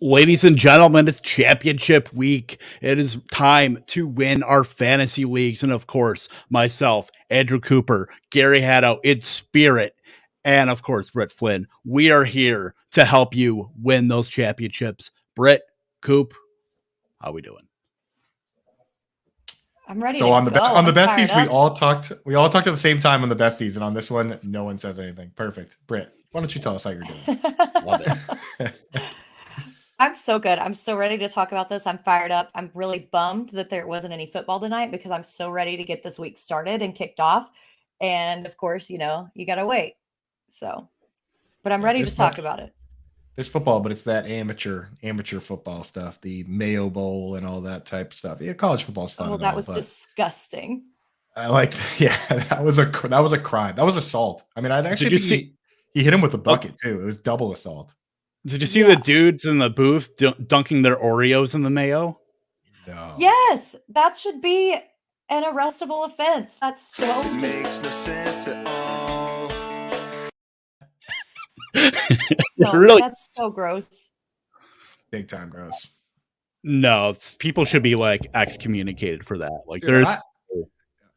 Ladies and gentlemen, it's championship week. It is time to win our fantasy leagues. And of course, myself, Andrew Cooper, Gary Haddow in spirit, and of course, Britt Flynn. We are here to help you win those championships. Britt, Coop, how we doing? I'm ready so to on go. On the besties, we all talked at the same time on the besties, and on this one, no one says anything. Perfect. Britt, why don't you tell us how you're doing? Love it. I'm so good. I'm so ready to talk about this. I'm fired up. I'm really bummed that there wasn't any football tonight because I'm so ready to get this week started and kicked off. And of course, you got to wait. So, but I'm ready to talk about it. There's football, but it's that amateur football stuff, the Mayo Bowl and all that type of stuff. Yeah, college football's fun. Oh, that was disgusting. I like, yeah, that was a crime. That was assault. I mean, Did you see he hit him with a bucket too. It was double assault. Did you see the dudes in the booth dunking their Oreos in the mayo? No. Yes, that should be an arrestable offense. That's so makes no sense at all. No, really, that's so gross. Big time gross. No, people should be like excommunicated for that. Like, Dude,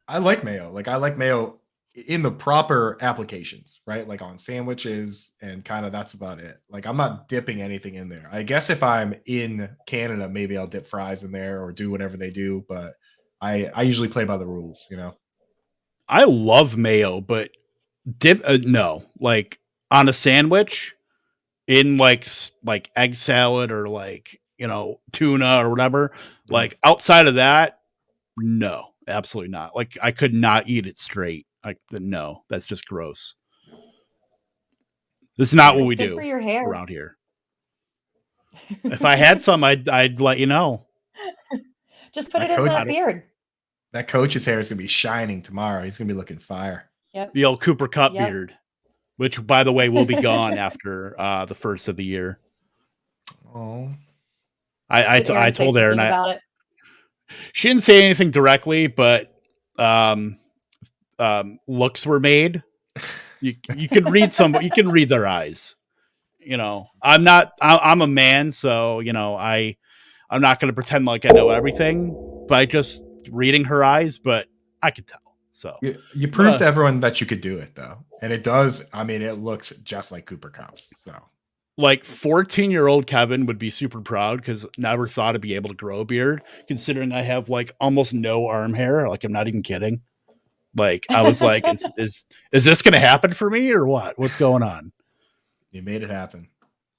I like mayo. Like, I like mayo in the proper applications, right? Like on sandwiches, and kind of that's about it. Like, I'm not dipping anything in there. I guess if I'm in Canada, maybe I'll dip fries in there or do whatever they do, but I usually play by the rules, I love mayo, but dip no. Like on a sandwich, in like egg salad or like, tuna or whatever. Like outside of that, no, absolutely not. Like I could not eat it straight. Like no, that's just gross. This is not what we do for your hair around here. If I had some, I'd let you know. Just put it in that beard. That coach's hair is gonna be shining tomorrow. He's gonna be looking fire. Yep. The old Cooper Cup beard, which by the way will be gone after the first of the year. Oh, I told Erin she didn't say anything directly, but looks were made. You can read you can read their eyes. I'm a man, so I'm not going to pretend like I know everything by just reading her eyes, but I could tell. So you proved to everyone that you could do it, though, and it does. I mean, it looks just like Cooper Cup's. So, like 14-year-old Kevin would be super proud because never thought I'd be able to grow a beard, considering I have like almost no arm hair. Like I'm not even kidding. Like I was like, is this going to happen for me or what? What's going on? You made it happen.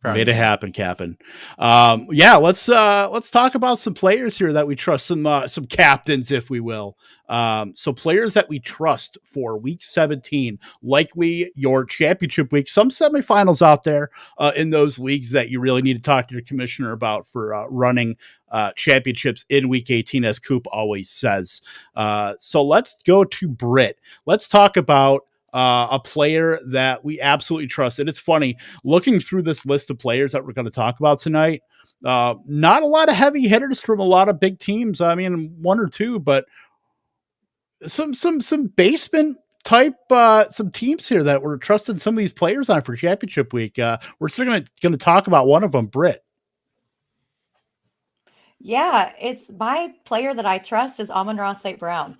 Made it happen, Captain. Let's talk about some players here that we trust, some captains, if we will. So players that we trust for week 17, likely your championship week, some semifinals out there in those leagues that you really need to talk to your commissioner about for running championships in week 18, as Coop always says. So let's go to Britt. Let's talk about a player that we absolutely trust. And it's funny, looking through this list of players that we're going to talk about tonight, not a lot of heavy hitters from a lot of big teams. I mean, one or two, but some basement type, some teams here that we're trusting some of these players on for championship week. We're still going to talk about one of them, Britt. Yeah, it's my player that I trust is Amon-Ra St. Brown.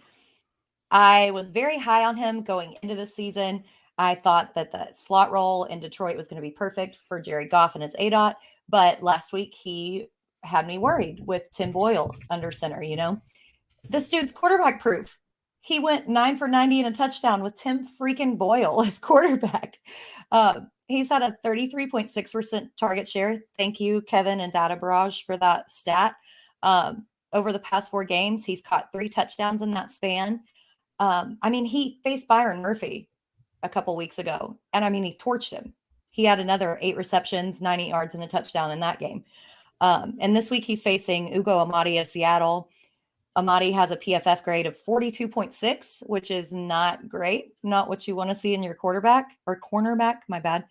I was very high on him going into the season. I thought that the slot role in Detroit was going to be perfect for Jared Goff and his ADOT, but last week he had me worried with Tim Boyle under center. This dude's quarterback proof. He went 9 for 90 and a touchdown with Tim freaking Boyle as quarterback. He's had a 33.6% target share. Thank you, Kevin and Data Barrage, for that stat. Over the past 4 games, he's caught 3 touchdowns in that span. He faced Byron Murphy a couple weeks ago, and he torched him. He had another 8 receptions, 90 yards, and a touchdown in that game. And this week he's facing Ugo Amadi of Seattle. Amadi has a PFF grade of 42.6, which is not great. Not what you want to see in your quarterback or cornerback. My bad.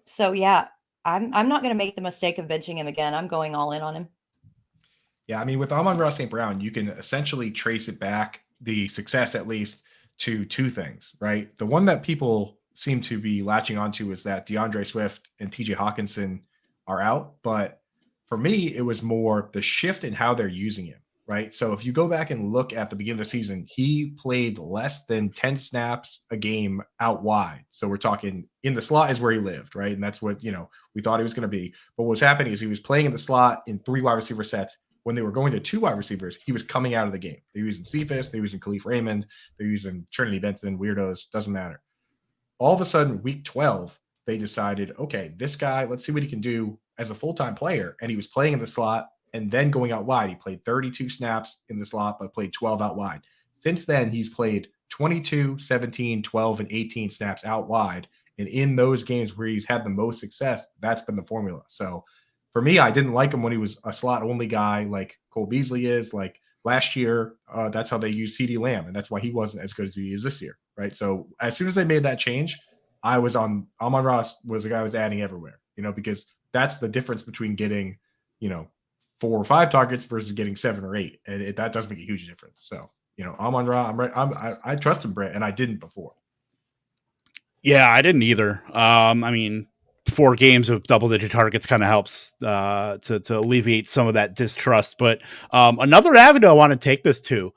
So yeah, I'm not going to make the mistake of benching him again. I'm going all in on him. Yeah, with Amon-Ra St. Brown, you can essentially trace it back, the success at least, to 2 things, right? The one that people seem to be latching onto is that DeAndre Swift and TJ Hawkinson are out. But for me, it was more the shift in how they're using him, right? So if you go back and look at the beginning of the season, he played less than 10 snaps a game out wide. So we're talking in the slot is where he lived, right? And that's what, we thought he was going to be. But what was happening is he was playing in the slot in 3 wide receiver sets. When they were going to 2 wide receivers, he was coming out of the game. They were using Cephas, they were using Khalif Raymond, they're using Trinity Benson, weirdos, doesn't matter. All of a sudden, week 12, they decided, okay, this guy, let's see what he can do as a full-time player. And he was playing in the slot and then going out wide. He played 32 snaps in the slot, but played 12 out wide. Since then, he's played 22, 17, 12, and 18 snaps out wide. And in those games where he's had the most success, that's been the formula. So for me, I didn't like him when he was a slot-only guy like Cole Beasley is. Like last year, that's how they used CeeDee Lamb, and that's why he wasn't as good as he is this year, right? So as soon as they made that change, I was on – Amon-Ra was the guy I was adding everywhere, because that's the difference between getting, 4 or 5 targets versus getting 7 or 8, and that does make a huge difference. So, Amon-Ra, I trust him, Britt, and I didn't before. Yeah, I didn't either. 4 games of double-digit targets kind of helps to alleviate some of that distrust. But another avenue I want to take this to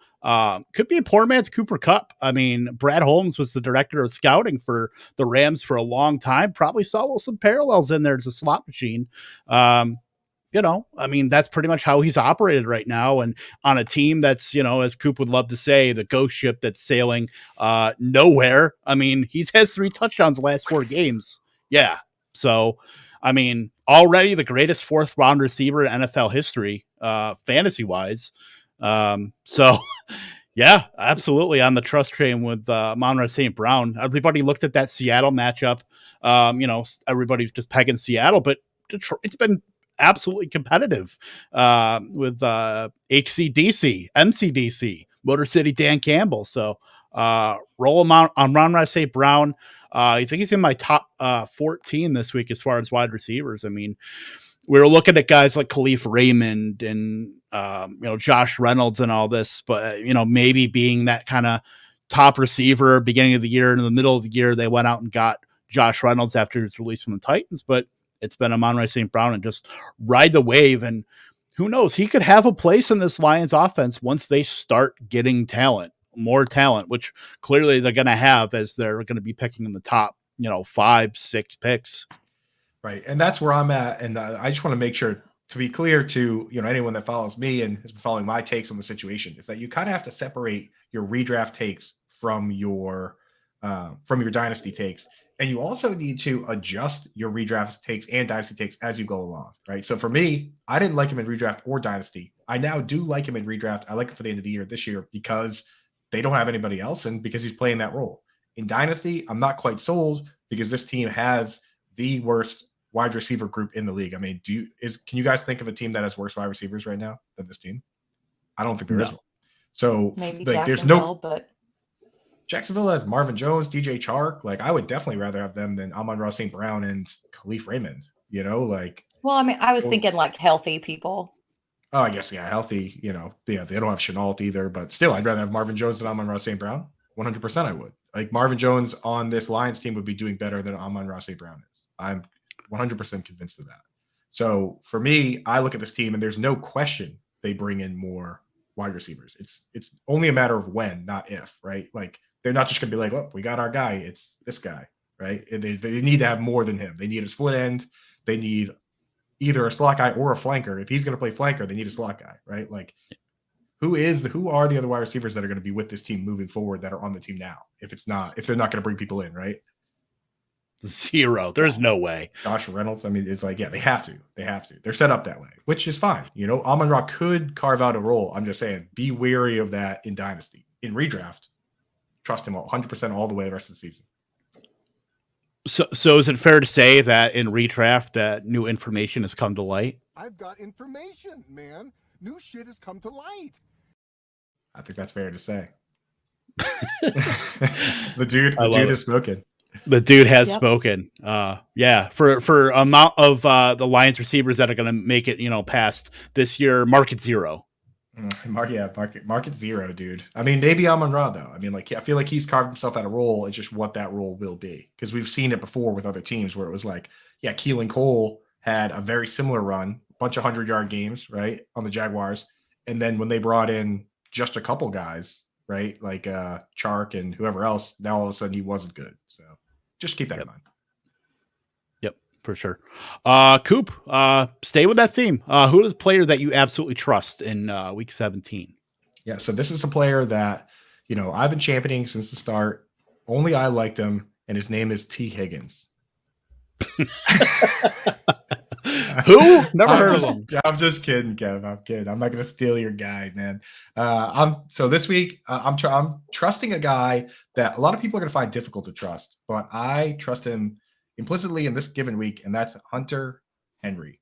could be a poor man's Cooper Kupp. I mean, Brad Holmes was the director of scouting for the Rams for a long time. Probably saw some parallels in there as a slot machine. That's pretty much how he's operated right now. And on a team that's, as Coop would love to say, the ghost ship that's sailing nowhere. I mean, he's has 3 touchdowns the last 4 games. Yeah. So, already the greatest 4th round receiver in NFL history, fantasy wise. So yeah, absolutely on the trust train with Amon-Ra St. Brown. Everybody looked at that Seattle matchup. Everybody's just pegging Seattle, but Detroit, it's been absolutely competitive with HCDC, MCDC, Motor City Dan Campbell. So roll him out on Amon-Ra St. Brown. I think he's in my top 14 this week as far as wide receivers. I mean, we were looking at guys like Khalif Raymond and Josh Reynolds and all this, but maybe being that kind of top receiver beginning of the year, and in the middle of the year they went out and got Josh Reynolds after his release from the Titans. But it's been Amon-Ra St. Brown and just ride the wave. And who knows, he could have a place in this Lions offense once they start getting more talent, which clearly they're going to have as they're going to be picking in the top, 5, 6 picks. Right. And that's where I'm at. And I just want to make sure to be clear to, anyone that follows me and has been following my takes on the situation is that you kind of have to separate your redraft takes from your dynasty takes. And you also need to adjust your redraft takes and dynasty takes as you go along. Right. So for me, I didn't like him in redraft or dynasty. I now do like him in redraft. I like him for the end of the year this year because they don't have anybody else and because he's playing that role. In dynasty, I'm not quite sold because this team has the worst wide receiver group in the league. I mean, can you guys think of a team that has worse wide receivers right now than this team? I don't think there is one. So maybe there's but Jacksonville has Marvin Jones, DJ Chark. Like I would definitely rather have them than Amon-Ra St. Brown and Khalif Raymond, Well, I was thinking like healthy people. Oh, I guess, yeah, healthy, they don't have Chenault either, but still, I'd rather have Marvin Jones than Amon-Ra St. Brown. 100% I would. Like Marvin Jones on this Lions team would be doing better than Amon-Ra St. Brown is. I'm 100% convinced of that. So for me, I look at this team and there's no question they bring in more wide receivers. It's only a matter of when, not if, right? Like they're not just going to be like, oh, we got our guy. It's this guy, right? They need to have more than him. They need a split end. They need either a slot guy or a flanker. If he's going to play flanker, they need a slot guy, right? Like who are the other wide receivers that are going to be with this team moving forward that are on the team now? If they're not going to bring people in, right? 0. There's no way. Josh Reynolds. I mean, it's like, yeah, they have to. They're set up that way, which is fine. Amon-Ra could carve out a role. I'm just saying, be wary of that in dynasty. In redraft, trust him 100% all the way the rest of the season. So is it fair to say that in redraft that new information has come to light? I've got information, man. New shit has come to light. I think that's fair to say. The dude has spoken. The dude has spoken. For amount of the Lions receivers that are going to make it, past this year, market 0. Market 0, dude. I mean, maybe Amon-Ra though. I mean, I feel like he's carved himself out a role. It's just what that role will be because we've seen it before with other teams where it was like, yeah, Keelan Cole had a very similar run, a bunch of 100-yard games, right, on the Jaguars. And then when they brought in just a couple guys, right, like Chark and whoever else, now all of a sudden he wasn't good. So just keep that in mind. Yep, for sure. Coop, stay with that theme. Who is the player that you absolutely trust in week 17? Yeah, so this is a player that, I've been championing since the start. Only I liked him, and his name is T. Higgins. Who? Never heard of him. I'm just kidding, Kev. I'm kidding. I'm not going to steal your guy, man. So this week, I'm trusting a guy that a lot of people are going to find difficult to trust, but I trust him implicitly in this given week, and that's Hunter Henry.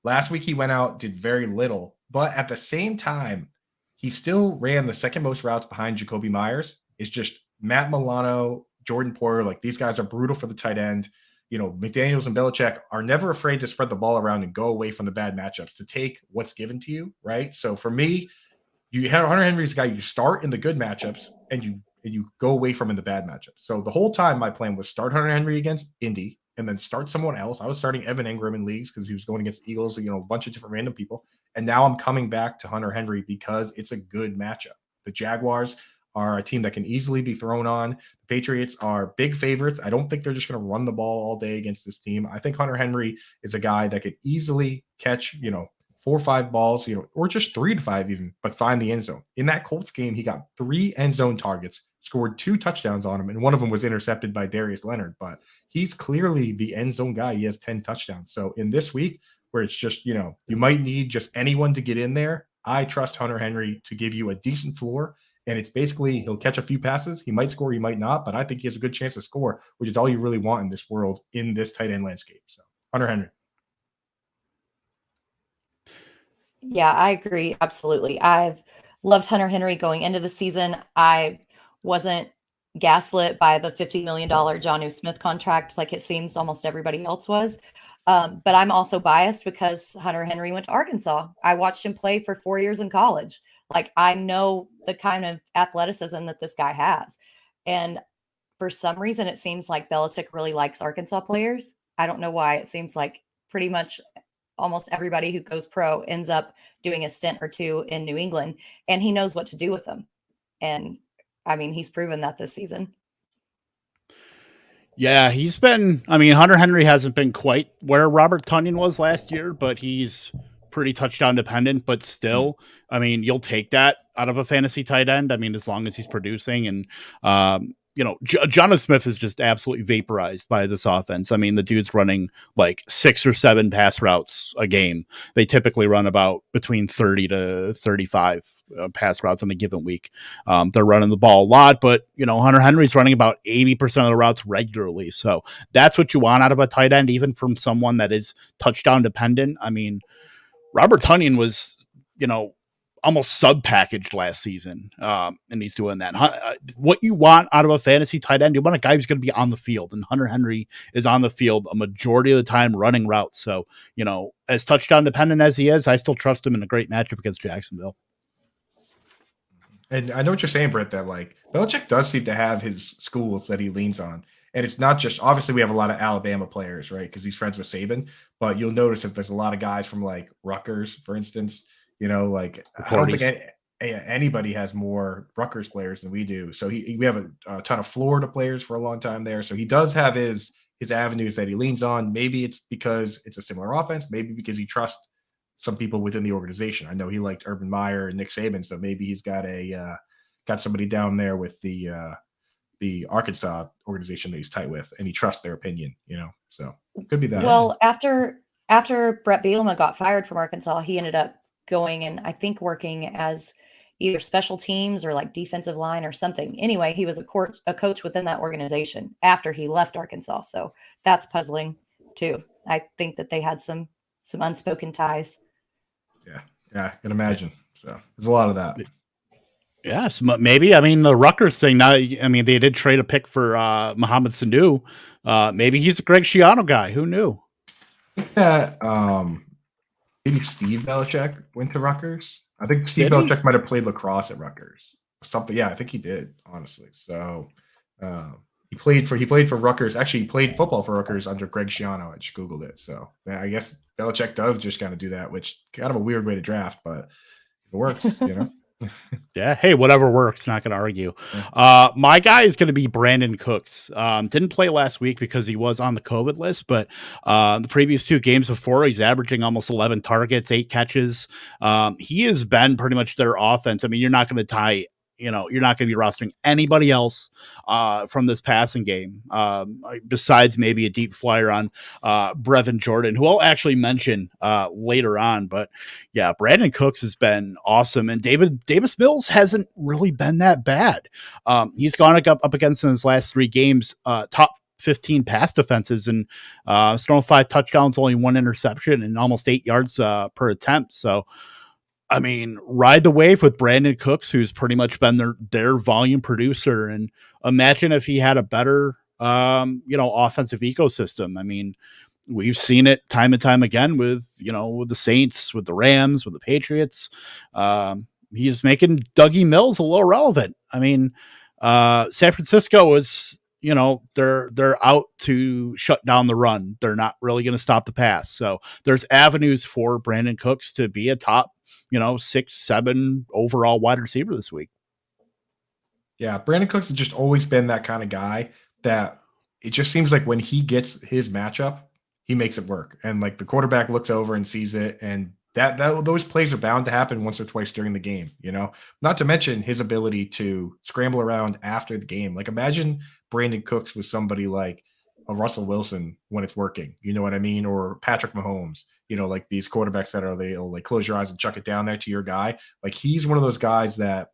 Last week, he went out, did very little, but at the same time, he still ran the second most routes behind Jacoby Myers. It's just Matt Milano, Jordan Poyer, like these guys are brutal for the tight end. McDaniels and Belichick are never afraid to spread the ball around and go away from the bad matchups to take what's given to you, right? So for me, you have Hunter Henry's a guy you start in the good matchups and you go away from in the bad matchups. So the whole time my plan was start Hunter Henry against Indy and then start someone else. I was starting Evan Ingram in leagues because he was going against the Eagles, a bunch of different random people. And now I'm coming back to Hunter Henry because it's a good matchup. The Jaguars are a team that can easily be thrown on. The Patriots are big favorites. I don't think they're just going to run the ball all day against this team. I think Hunter Henry is a guy that could easily catch, 4 or 5 balls, or just 3 to 5 even, but find the end zone. In that Colts game, he got 3 end zone targets, scored 2 touchdowns on him, and one of them was intercepted by Darius Leonard. But he's clearly the end zone guy. He has 10 touchdowns. So in this week, where it's just, you might need just anyone to get in there, I trust Hunter Henry to give you a decent floor. And it's basically he'll catch a few passes. He might score, he might not, but I think he has a good chance to score, which is all you really want in this world, in this tight end landscape. So Hunter Henry. Yeah, I agree. Absolutely. I've loved Hunter Henry going into the season. I wasn't gaslit by the $50 million Jonnu Smith contract like it seems almost everybody else was. But I'm also biased because Hunter Henry went to Arkansas. I watched him play for 4 years in college. Like, I know the kind of athleticism that this guy has. And for some reason, it seems like Belichick really likes Arkansas players. I don't know why. It seems like pretty much almost everybody who goes pro ends up doing a stint or two in New England, and he knows what to do with them. And I mean, he's proven that this season. Yeah, Hunter Henry hasn't been quite where Robert Tonyan was last year, but he's pretty touchdown dependent, but still, you'll take that out of a fantasy tight end. As long as he's producing, and Jonnu Smith is just absolutely vaporized by this offense. The dude's running like 6 or 7 pass routes a game. They typically run about between 30 to 35 pass routes on a given week. They're running the ball a lot, but Hunter Henry's running about 80% of the routes regularly. So that's what you want out of a tight end, even from someone that is touchdown dependent. Robert Tonyan was, almost sub-packaged last season, and he's doing that. What you want out of a fantasy tight end, you want a guy who's going to be on the field, and Hunter Henry is on the field a majority of the time running routes. So, as touchdown dependent as he is, I still trust him in a great matchup against Jacksonville. And I know what you're saying, Britt, that Belichick does seem to have his schools that he leans on. And it's not just, obviously we have a lot of Alabama players, right? Because he's friends with Saban, but you'll notice if there's a lot of guys from Rutgers, for instance, I don't think anybody has more Rutgers players than we do. So we have a ton of Florida players for a long time there. So he does have his avenues that he leans on. Maybe it's because it's a similar offense, maybe because he trusts some people within the organization. I know he liked Urban Meyer and Nick Saban, so maybe he's got somebody down there with the Arkansas organization that he's tight with, and he trusts their opinion, so it could be that. Well, after Brett Bielema got fired from Arkansas, he ended up going and I think working as either special teams or defensive line or something. Anyway, he was a coach within that organization after he left Arkansas. So that's puzzling too. I think that they had some unspoken ties. Yeah, I can imagine. So there's a lot of that. Yes, maybe. The Rutgers thing now, they did trade a pick for Mohamed Sanu. Maybe he's a Greg Schiano guy. Who knew? I think that maybe Steve Belichick went to Rutgers. I think Steve Belichick might have played lacrosse at Rutgers. Something. Yeah, I think he did, honestly. So He played for Rutgers. Actually, he played football for Rutgers under Greg Schiano. I just Googled it. So yeah, I guess Belichick does just kind of do that, which kind of a weird way to draft, but it works, you know? Yeah. Hey, whatever works. Not going to argue. Yeah. My guy is going to be Brandon Cooks. Didn't play last week because he was on the COVID list, but the previous 2 games before, he's averaging almost 11 targets, 8 catches. He has been pretty much their offense. I mean, you're not going to tie. You're not going to be rostering anybody else from this passing game besides maybe a deep flyer on Brevin Jordan, who I'll actually mention later on. But yeah, Brandon Cooks has been awesome, and Davis Mills hasn't really been that bad. He's gone up against in his last 3 games top 15 pass defenses, and thrown 5 touchdowns, only 1 interception, and almost 8 yards per attempt. So, I mean, ride the wave with Brandon Cooks, who's pretty much been their volume producer. And imagine if he had a better, offensive ecosystem. I mean, we've seen it time and time again with the Saints, with the Rams, with the Patriots. He's making Dougie Mills a little relevant. I mean, San Francisco is, they're out to shut down the run. They're not really going to stop the pass. So there's avenues for Brandon Cooks to be a top 6, 7 overall wide receiver this week. Yeah, Brandon Cooks has just always been that kind of guy that it just seems like when he gets his matchup, he makes it work. And like the quarterback looks over and sees it, and that those plays are bound to happen once or twice during the game, Not to mention his ability to scramble around after the game. Like imagine Brandon Cooks with somebody like a Russell Wilson when it's working, you know what I mean? Or Patrick Mahomes, like these quarterbacks that they'll like close your eyes and chuck it down there to your guy. Like he's one of those guys that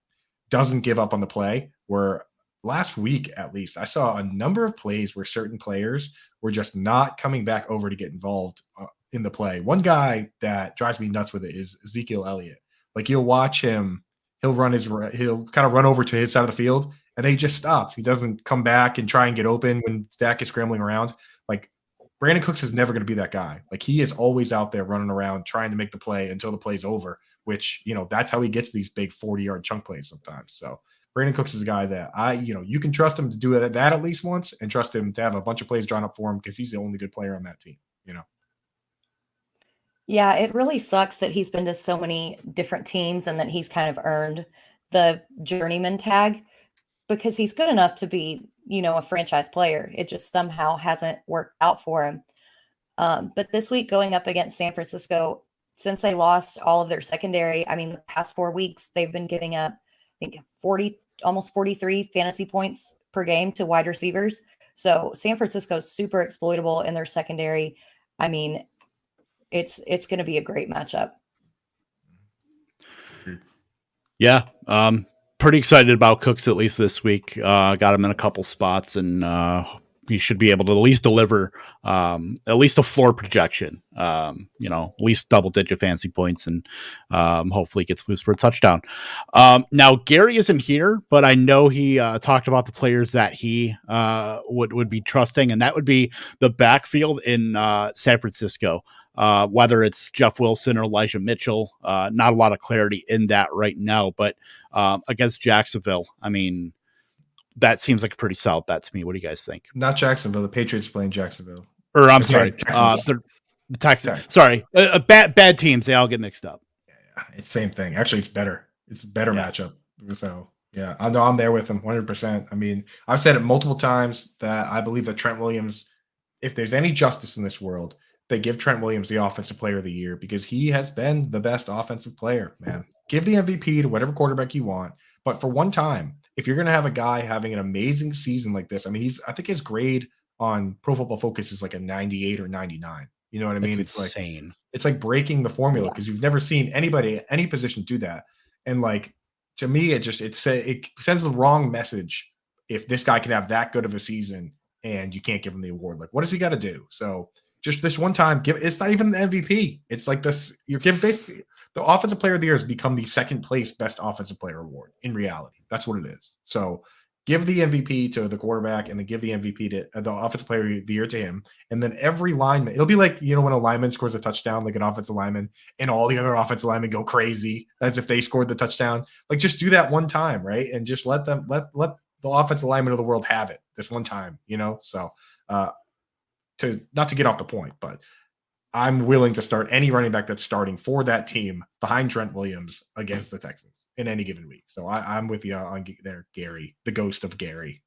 doesn't give up on the play, where last week, at least, I saw a number of plays where certain players were just not coming back over to get involved in the play. One guy that drives me nuts with it is Ezekiel Elliott. Like you'll watch him, he'll kind of run over to his side of the field, and then he just stops. He doesn't come back and try and get open when Dak is scrambling around. Like Brandon Cooks is never going to be that guy. Like he is always out there running around trying to make the play until the play's over, which, that's how he gets these big 40-yard chunk plays sometimes. So Brandon Cooks is a guy that you can trust him to do that at least once, and trust him to have a bunch of plays drawn up for him because he's the only good player on that team, Yeah, it really sucks that he's been to so many different teams and that he's kind of earned the journeyman tag, because he's good enough to be, a franchise player. It just somehow hasn't worked out for him. But this week going up against San Francisco, since they lost all of their secondary, I mean, the past 4 weeks, they've been giving up, I think, almost 43 fantasy points per game to wide receivers. So San Francisco is super exploitable in their secondary. I mean, it's going to be a great matchup. Yeah. Pretty excited about Cooks at least this week. Got him in a couple spots, and he should be able to at least deliver at least a floor projection, at least double-digit fantasy points, and hopefully gets loose for a touchdown. Now, Gary isn't here, but I know he talked about the players that he would be trusting, and that would be the backfield in San Francisco. Whether it's Jeff Wilson or Elijah Mitchell, not a lot of clarity in that right now, but against Jacksonville, I mean, that seems like a pretty solid bet to me. What do you guys think? Not Jacksonville. The Patriots playing Jacksonville. Or I'm sorry, the Texans. Sorry, bad teams. They all get mixed up. Yeah, it's same thing. Actually, it's better. It's a better matchup. So yeah, I know I'm there with him 100%. I mean, I've said it multiple times that I believe that Trent Williams, if there's any justice in this world, they give Trent Williams the offensive player of the year, because he has been the best offensive player, man. Give the MVP to whatever quarterback you want. But for one time, if you're going to have a guy having an amazing season like this, I mean, I think his grade on Pro Football Focus is like a 98 or 99. You know what I mean? It's insane. It's like breaking the formula, because you've never seen anybody at any position do that. And like, to me, it sends the wrong message if this guy can have that good of a season and you can't give him the award. Like, what does he got to do? So just this one time, it's not even the MVP. It's like this. You're giving basically the offensive player of the year has become the second place best offensive player award in reality. That's what it is. So give the MVP to the quarterback, and then give the MVP to the offensive player of the year to him. And then every lineman, it'll be like, when a lineman scores a touchdown, like an offensive lineman, and all the other offensive linemen go crazy as if they scored the touchdown. Like, just do that one time, right? And just let the offensive linemen of the world have it this one time, So to not to get off the point, but I'm willing to start any running back that's starting for that team behind Trent Williams against the Texans in any given week. So I'm with you on there, Gary, the ghost of Gary.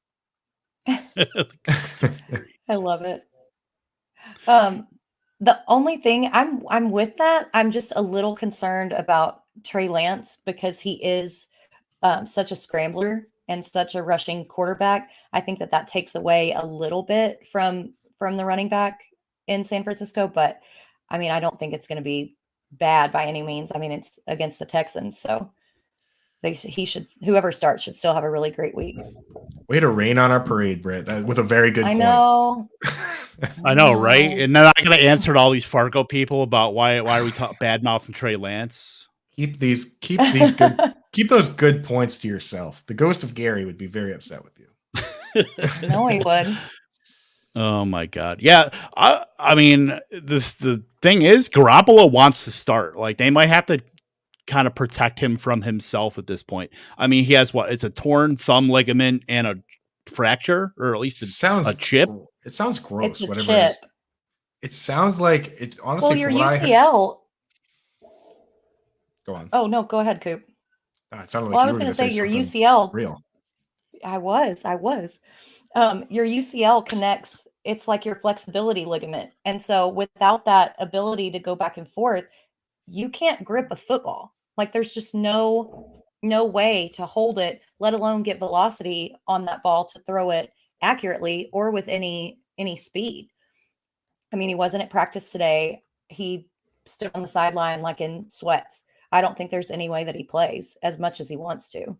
I love it. The only thing I'm with that, I'm just a little concerned about Trey Lance because he is such a scrambler and such a rushing quarterback. I think that takes away a little bit from the running back in San Francisco, but I mean, I don't think it's going to be bad by any means. I mean, it's against the Texans, so whoever starts should still have a really great week. Way to rain on our parade, Britt, with a very good point. I know, right? And then I'm going to answer to all these Fargo people about why are we bad mouthing Trey Lance? Keep those good points to yourself. The ghost of Gary would be very upset with you. No, he would. Oh my God. Yeah. I mean, the thing is Garoppolo wants to start. Like they might have to kind of protect him from himself at this point. I mean, he has it's a torn thumb ligament and a fracture, or at least a chip. It sounds gross. It's a whatever chip. it is. It sounds like it's honestly. Well, your UCL. Go on. Oh no, go ahead, Coop. It sounded like well, I was going to say your UCL. Real. I was. Your UCL connects. It's like your flexibility ligament, and so without that ability to go back and forth, you can't grip a football. Like there's just no way to hold it, let alone get velocity on that ball to throw it accurately or with any speed. I mean, he wasn't at practice today. He stood on the sideline like in sweats. I don't think there's any way that he plays as much as he wants to.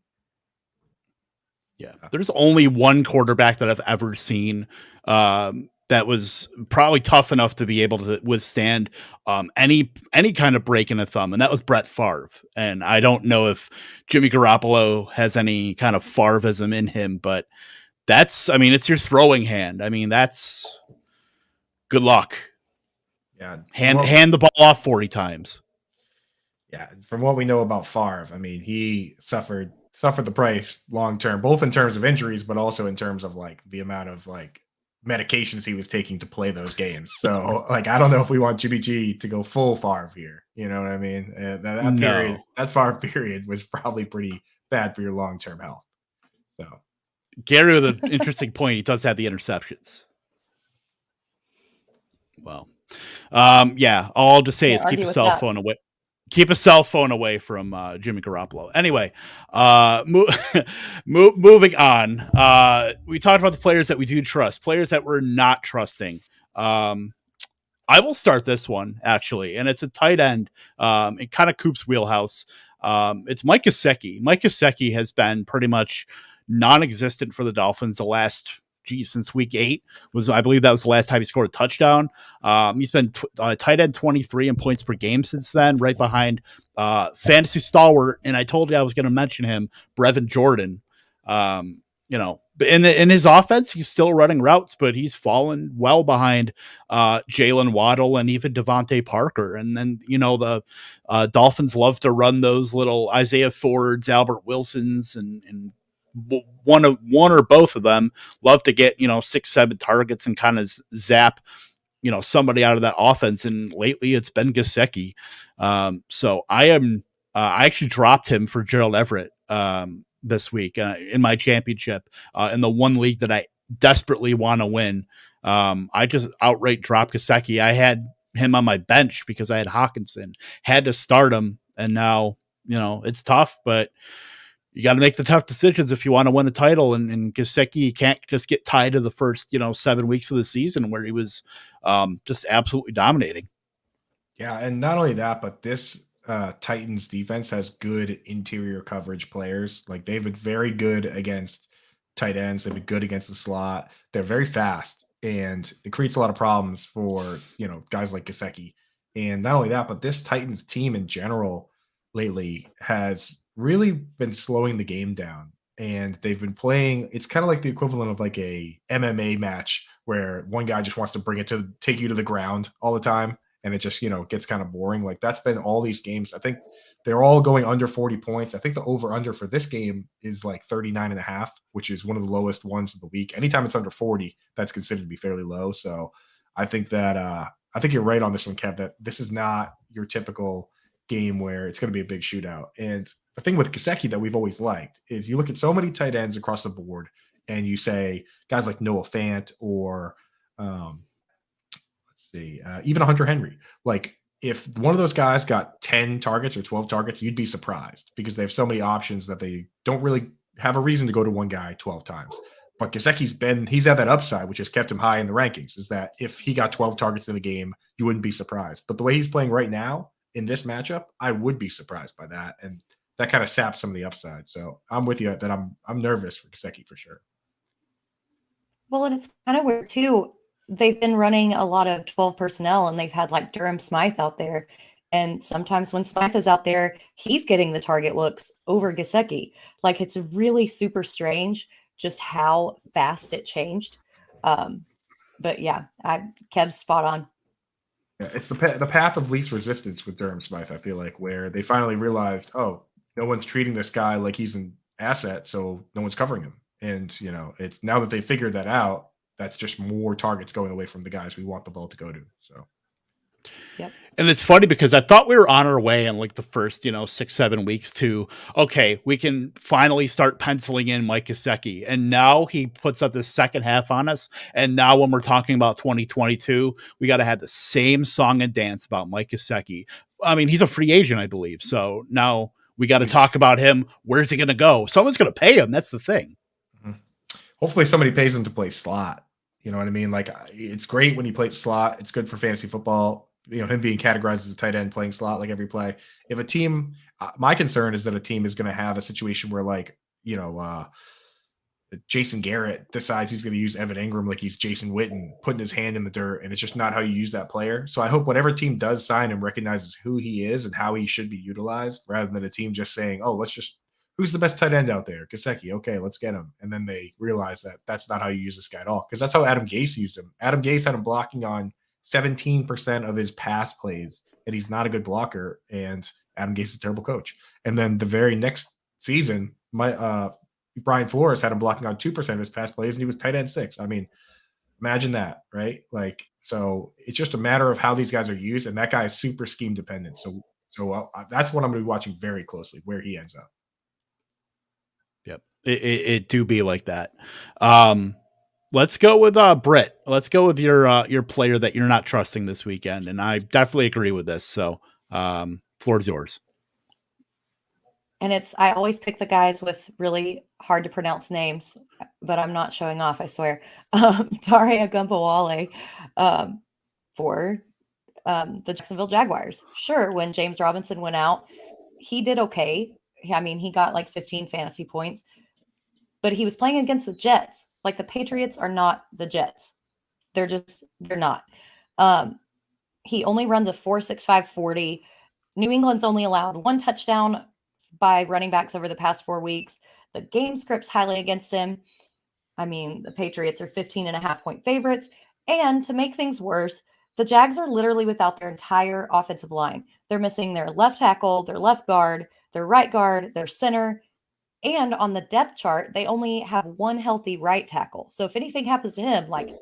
Yeah. There's only one quarterback that I've ever seen that was probably tough enough to be able to withstand any kind of break in a thumb, and that was Brett Favre. And I don't know if Jimmy Garoppolo has any kind of Favreism in him, but it's your throwing hand. I mean, that's good luck. Yeah. Hand the ball off 40 times. Yeah. From what we know about Favre, I mean, he suffered the price long term, both in terms of injuries, but also in terms of like the amount of like medications he was taking to play those games. So like, I don't know if we want Jimmy G to go full Favre here. You know what I mean? That Favre period was probably pretty bad for your long-term health. So Gary with an interesting point. He does have the interceptions. Well, yeah, all I'll just say is keep a cell phone away. Keep a cell phone away from Jimmy Garoppolo. Anyway, moving on. We talked about the players that we do trust, players that we're not trusting. I will start this one, actually, and it's a tight end. It kind of Coop's wheelhouse. It's Mike Geseki. Mike Geseki has been pretty much non-existent for the Dolphins the last since week 8 I believe that was the last time he scored a touchdown. He's been tight end 23 in points per game since then, right behind fantasy stalwart. And I told you I was going to mention him, Brevin Jordan. In his offense, he's still running routes, but he's fallen well behind Jalen Waddle and even Devontae Parker. And then, the Dolphins love to run those little Isaiah Fords, Albert Wilsons, and one or both of them love to get 6-7 targets and kind of zap somebody out of that offense, and lately it's been Gaseki. So I actually dropped him for Gerald Everett this week in my championship in the one league that I desperately want to win. I just outright dropped Gaseki. I had him on my bench because I had Hawkinson, had to start him, and now it's tough, but you got to make the tough decisions if you want to win a title. And Geseki can't just get tied to the first, 7 weeks of the season where he was just absolutely dominating. Yeah, and not only that, but this Titans defense has good interior coverage players. Like they've been very good against tight ends. They've been good against the slot. They're very fast, and it creates a lot of problems for guys like Geseki. And not only that, but this Titans team in general lately has really been slowing the game down, and they've been playing. It's kind of like the equivalent of like a MMA match where one guy just wants to take you to the ground all the time, and it just, gets kind of boring. Like that's been all these games. I think they're all going under 40 points. I think the over under for this game is like 39.5, which is one of the lowest ones of the week. Anytime it's under 40, that's considered to be fairly low. So I think that I think you're right on this one, Kev, that this is not your typical game where it's going to be a big shootout. And the thing with Geseki that we've always liked is you look at so many tight ends across the board and you say guys like Noah Fant or even Hunter Henry. Like if one of those guys got 10 targets or 12 targets, you'd be surprised because they have so many options that they don't really have a reason to go to one guy 12 times. But Geseki's he's had that upside, which has kept him high in the rankings, is that if he got 12 targets in a game, you wouldn't be surprised. But the way he's playing right now in this matchup, I would be surprised by that. And that kind of saps some of the upside. So I'm with you that I'm nervous for Geseki for sure. Well, and it's kind of weird too. They've been running a lot of 12 personnel and they've had like Durham Smythe out there. And sometimes when Smythe is out there, he's getting the target looks over Geseki. Like it's really super strange just how fast it changed. But yeah, Kev's spot on. Yeah, it's the path of least resistance with Durham Smythe, I feel like, where they finally realized, oh, no one's treating this guy like he's an asset, so no one's covering him. And, it's now that they figured that out, that's just more targets going away from the guys we want the ball to go to. So, yep. And it's funny because I thought we were on our way in like the first, 6-7 weeks to, okay, we can finally start penciling in Mike Geseki. And now he puts up this second half on us. And now when we're talking about 2022, we got to have the same song and dance about Mike Geseki. I mean, he's a free agent, I believe. So now we got to talk about him. Where's he going to go? Someone's going to pay him. That's the thing. Hopefully somebody pays him to play slot. You know what I mean? Like it's great when he plays slot. It's good for fantasy football. Him being categorized as a tight end playing slot like every play. If a team, my concern is that a team is going to have a situation where Jason Garrett decides he's going to use Evan Ingram like he's Jason Witten, putting his hand in the dirt, and it's just not how you use that player. So I hope whatever team does sign him recognizes who he is and how he should be utilized, rather than a team just saying, "Oh, who's the best tight end out there? Geseki. Okay, let's get him." And then they realize that that's not how you use this guy at all, because that's how Adam Gase used him. Adam Gase had him blocking on 17% of his pass plays, and he's not a good blocker. And Adam Gase is a terrible coach. And then the very next season, Brian Flores had him blocking on 2% of his pass plays, and he was tight end 6. I mean, imagine that, right? Like, so it's just a matter of how these guys are used, and that guy is super scheme dependent. So that's what I'm going to be watching very closely, where he ends up. Yep, it do be like that. Let's go with Britt. Let's go with your player that you're not trusting this weekend, and I definitely agree with this. So, floor is yours. And I always pick the guys with really hard to pronounce names, but I'm not showing off, I swear. Dare Ogunbowale for the Jacksonville Jaguars. Sure, when James Robinson went out, he did okay. I mean, he got like 15 fantasy points, but he was playing against the Jets. Like the Patriots are not the Jets. They're not. He only runs a 4.65 40. New England's only allowed 1 touchdown by running backs over the past 4 weeks. The game script's highly against him. I mean, the Patriots are 15.5-point favorites. And to make things worse, the Jags are literally without their entire offensive line. They're missing their left tackle, their left guard, their right guard, their center. And on the depth chart, they only have 1 healthy right tackle. So if anything happens to him, like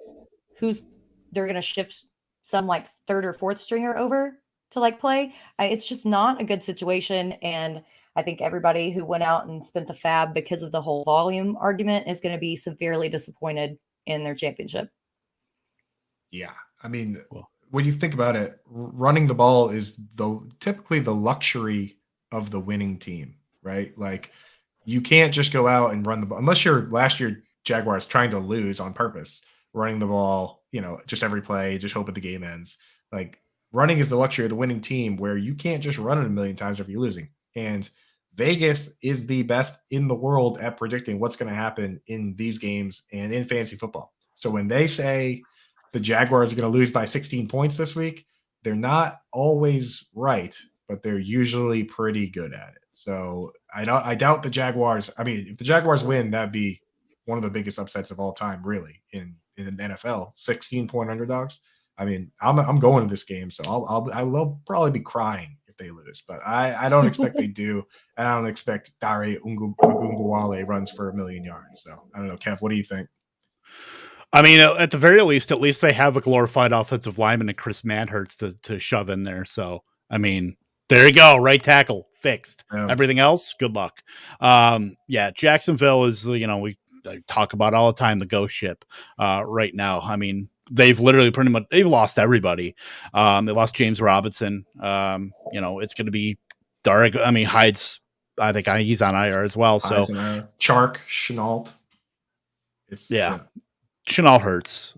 they're going to shift some like 3rd or 4th stringer over to like play. It's just not a good situation. And I think everybody who went out and spent the fab because of the whole volume argument is going to be severely disappointed in their championship. Yeah. I mean, when you think about it, running the ball is typically the luxury of the winning team, right? Like you can't just go out and run the ball unless you're last year Jaguars trying to lose on purpose, running the ball, just every play, just hoping the game ends. Like running is the luxury of the winning team where you can't just run it a million times if you're losing. And Vegas is the best in the world at predicting what's going to happen in these games and in fantasy football. So when they say the Jaguars are going to lose by 16 points this week, they're not always right, but they're usually pretty good at it. So I doubt the Jaguars. I mean, if the Jaguars win, that'd be one of the biggest upsets of all time, really, in the NFL. 16-point underdogs. I mean, I'm going to this game, so I will probably be crying if they lose, but I don't expect they do, and I don't expect Dare Ungungwale runs for 1,000,000 yards. So I don't know, Kev, what do you think? I mean, at the very least, at least they have a glorified offensive lineman and Chris Manhertz to shove in there. So, I mean, there you go. Right tackle fixed. Yeah. Everything else, good luck. Yeah, Jacksonville is, we talk about all the time, the ghost ship right now. I mean, they've literally they've lost everybody. They lost James Robinson. It's going to be Dark. I mean, Hyde's, I think he's on IR as well. So Chark, Chenault. Yeah. Chenault hurts.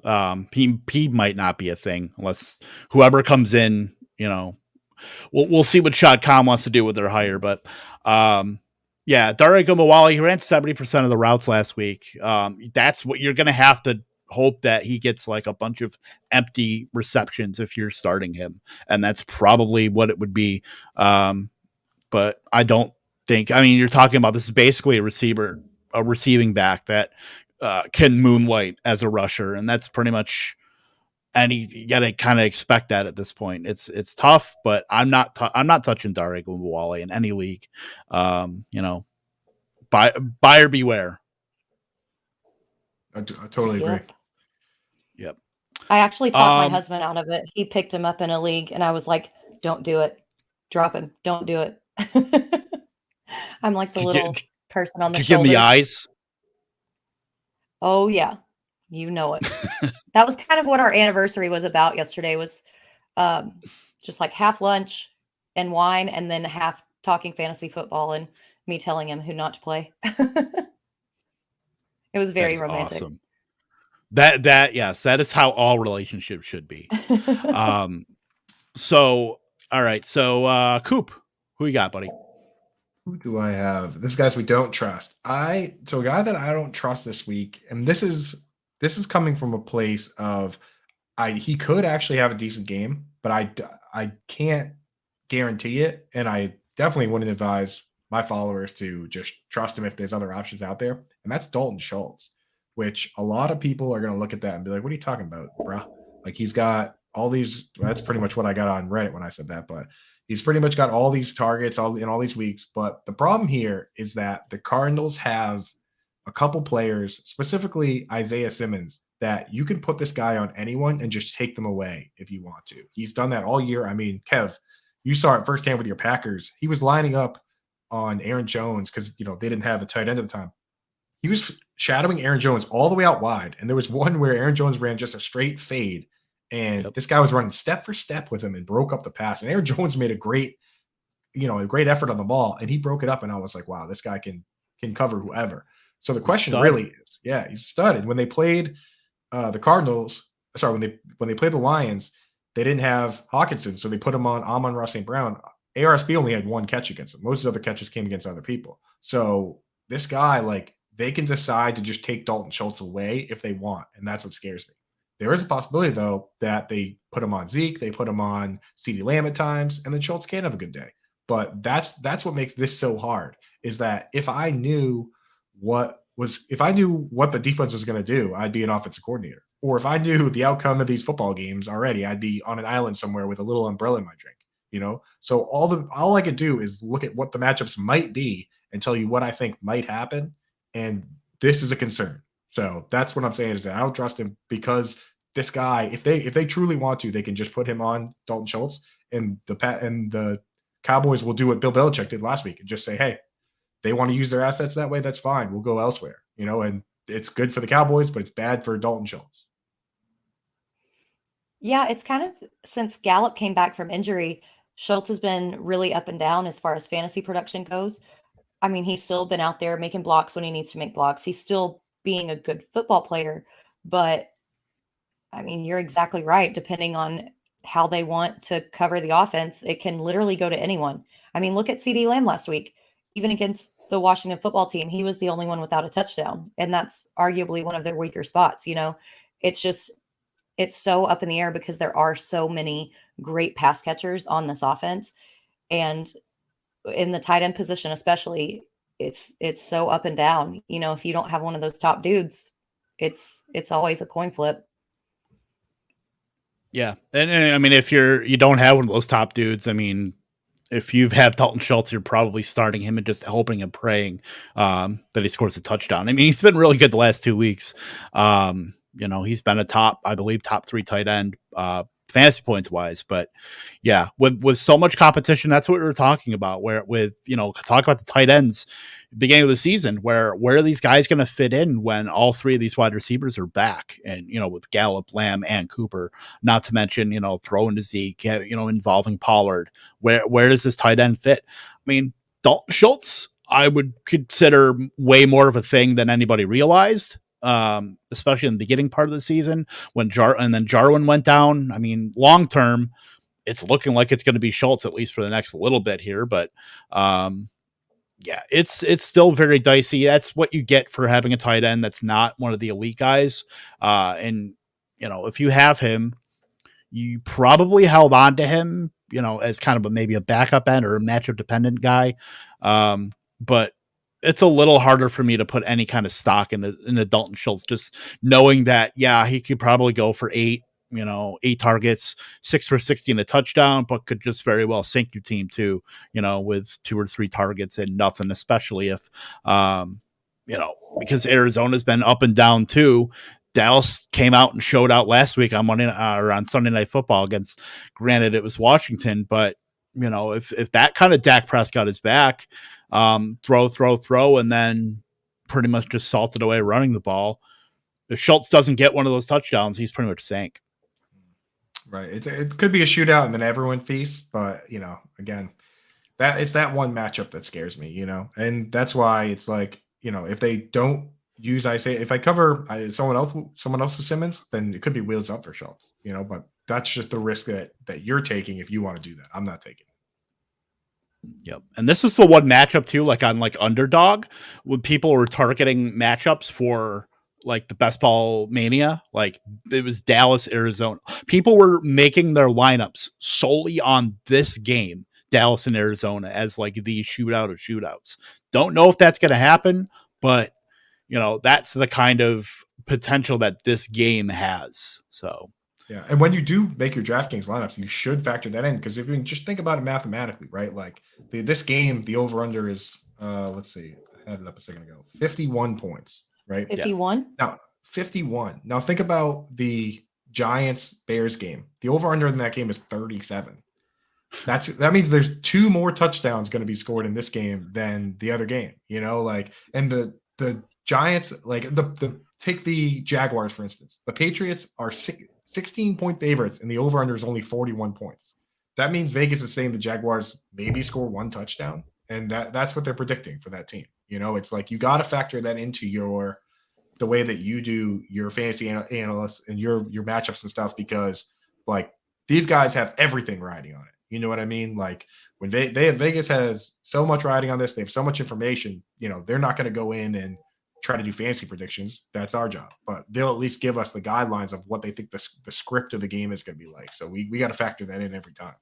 He might not be a thing unless whoever comes in, we'll see what Shad Khan wants to do with their hire. But yeah, Dare Ungungwale, he ran 70% of the routes last week. That's what you're going to have to hope, that he gets like a bunch of empty receptions if you're starting him. And that's probably what it would be. But I don't think, you're talking about, this is basically a receiving back that can moonlight as a rusher, and that's pretty much you gotta kind of expect that at this point. It's tough, but I'm not touching Dare Ungungwale in any league. Buyer beware. I totally agree. Yep. I actually talked my husband out of it. He picked him up in a league, and I was like, "Don't do it. Drop him. Don't do it." I'm like the little person on the shoulder. Give him the eyes. Oh yeah, you know it. That was kind of what our anniversary was about yesterday, was just like half lunch and wine, and then half talking fantasy football and me telling him who not to play. It was very romantic. Awesome. Yes, that is how all relationships should be. So all right, so Coop, who you got, buddy? Who do I have? This guys we don't trust. So a guy that I don't trust this week, and this is coming from a place of he could actually have a decent game, but I can't guarantee it, and I definitely wouldn't advise my followers to just trust him if there's other options out there, and that's Dalton Schultz, which a lot of people are going to look at that and be like, "What are you talking about, bruh?" Like, he's got all these. That's pretty much what I got on Reddit when I said that, but he's pretty much got all these targets in all these weeks. But the problem here is that the Cardinals have a couple players, specifically Isaiah Simmons, that you can put this guy on anyone and just take them away if you want to. He's done that all year. I mean, Kev, you saw it firsthand with your Packers. He was lining up on Aaron Jones because, they didn't have a tight end at the time. He was shadowing Aaron Jones all the way out wide. And there was one where Aaron Jones ran just a straight fade, and this guy was running step for step with him and broke up the pass. And Aaron Jones made a great effort on the ball, and he broke it up. And I was like, wow, this guy can cover whoever. So the question really is, he's studded. When they played the Cardinals, when they played the Lions, they didn't have Hawkinson, so they put him on Amon-Ra St. Brown. ARSB only had one catch against him. Most of the other catches came against other people. So this guy, they can decide to just take Dalton Schultz away if they want, and that's what scares me. There is a possibility, though, that they put him on Zeke, they put him on CeeDee Lamb at times, and then Schultz can have a good day. But that's what makes this so hard, is that if I knew what the defense was going to do, I'd be an offensive coordinator. Or if I knew the outcome of these football games already, I'd be on an island somewhere with a little umbrella in my drink. So all I could do is look at what the matchups might be and tell you what I think might happen, and this is a concern. So that's what I'm saying, is that I don't trust him, because this guy, if they truly want to, they can just put him on Dalton Schultz, and the Cowboys will do what Bill Belichick did last week and just say, hey, they want to use their assets that way, that's fine. We'll go elsewhere, and it's good for the Cowboys, but it's bad for Dalton Schultz. Yeah, it's kind of, since Gallup came back from injury, Schultz has been really up and down as far as fantasy production goes. I mean, he's still been out there making blocks when he needs to make blocks. He's still being a good football player, but I mean, you're exactly right. Depending on how they want to cover the offense, it can literally go to anyone. I mean, look at CeeDee Lamb last week. Even against the Washington football team, he was the only one without a touchdown, and that's arguably one of their weaker spots. It's so up in the air because there are so many great pass catchers on this offense, and in the tight end position especially, it's so up and down. If you don't have one of those top dudes, it's always a coin flip. Yeah. And I mean, if you don't have one of those top dudes, I mean, if you've had Dalton Schultz, you're probably starting him and just hoping and praying that he scores a touchdown. I mean, he's been really good the last 2 weeks. He's been I believe, top 3 tight end fantasy points wise. But yeah, with so much competition, that's what we were talking about. Talk about the tight ends beginning of the season, where are these guys going to fit in when all 3 of these wide receivers are back, and with Gallup, Lamb, and Cooper, not to mention throwing to Zeke, involving Pollard. Where does this tight end fit? I mean, Dalton Schultz, I would consider way more of a thing than anybody realized, especially in the beginning part of the season when Jarwin went down. I mean, long term, it's looking like it's going to be Schultz at least for the next little bit here, but yeah, it's still very dicey. That's what you get for having a tight end that's not one of the elite guys. And if you have him, you probably held on to him, as kind of maybe a backup end or a matchup dependent guy. But it's a little harder for me to put any kind of stock in the Dalton Schultz, just knowing that, yeah, he could probably go for 8 targets, 6 for 60 and a touchdown, but could just very well sink your team too, with 2 or 3 targets and nothing, especially if, because Arizona's been up and down too. Dallas came out and showed out last week on Monday or on Sunday Night Football against, granted it was Washington, but if that kind of Dak Prescott is back, throw, and then pretty much just salted away running the ball. If Schultz doesn't get one of those touchdowns, he's pretty much sank. Right. It could be a shootout and then everyone feasts, but again, it's that one matchup that scares me, and that's why it's like, if they don't use if I cover someone else's Simmons, then it could be wheels up for Schultz, but that's just the risk that you're taking if you want to do that. I'm not taking it. Yep. And this is the one matchup too, like on Underdog, when people were targeting matchups for like the best ball mania, like it was Dallas, Arizona. People were making their lineups solely on this game, Dallas and Arizona, as like the shootout of shootouts. Don't know if that's going to happen, but that's the kind of potential that this game has. So yeah, and when you do make your DraftKings lineups, you should factor that in, because if you just think about it mathematically, right? Like this game, the over/under is let's see, I had it up a second ago, 51 points, right? 51. Now 51. Now think about the Giants-Bears game. The over/under in that game is 37. That means there's 2 more touchdowns going to be scored in this game than the other game. And the Giants, like take the Jaguars for instance. The Patriots are 16-point favorites, and the over/under is only 41 points. That means Vegas is saying the Jaguars maybe score 1 touchdown, and that's what they're predicting for that team. It's like you got to factor that into the way that you do your fantasy analysts and your matchups and stuff, because like these guys have everything riding on it. You know what I mean? Like when Vegas has so much riding on this, they have so much information. They're not going to go in and try to do fantasy predictions. That's our job, but they'll at least give us the guidelines of what they think the script of the game is going to be like. So we got to factor that in every time.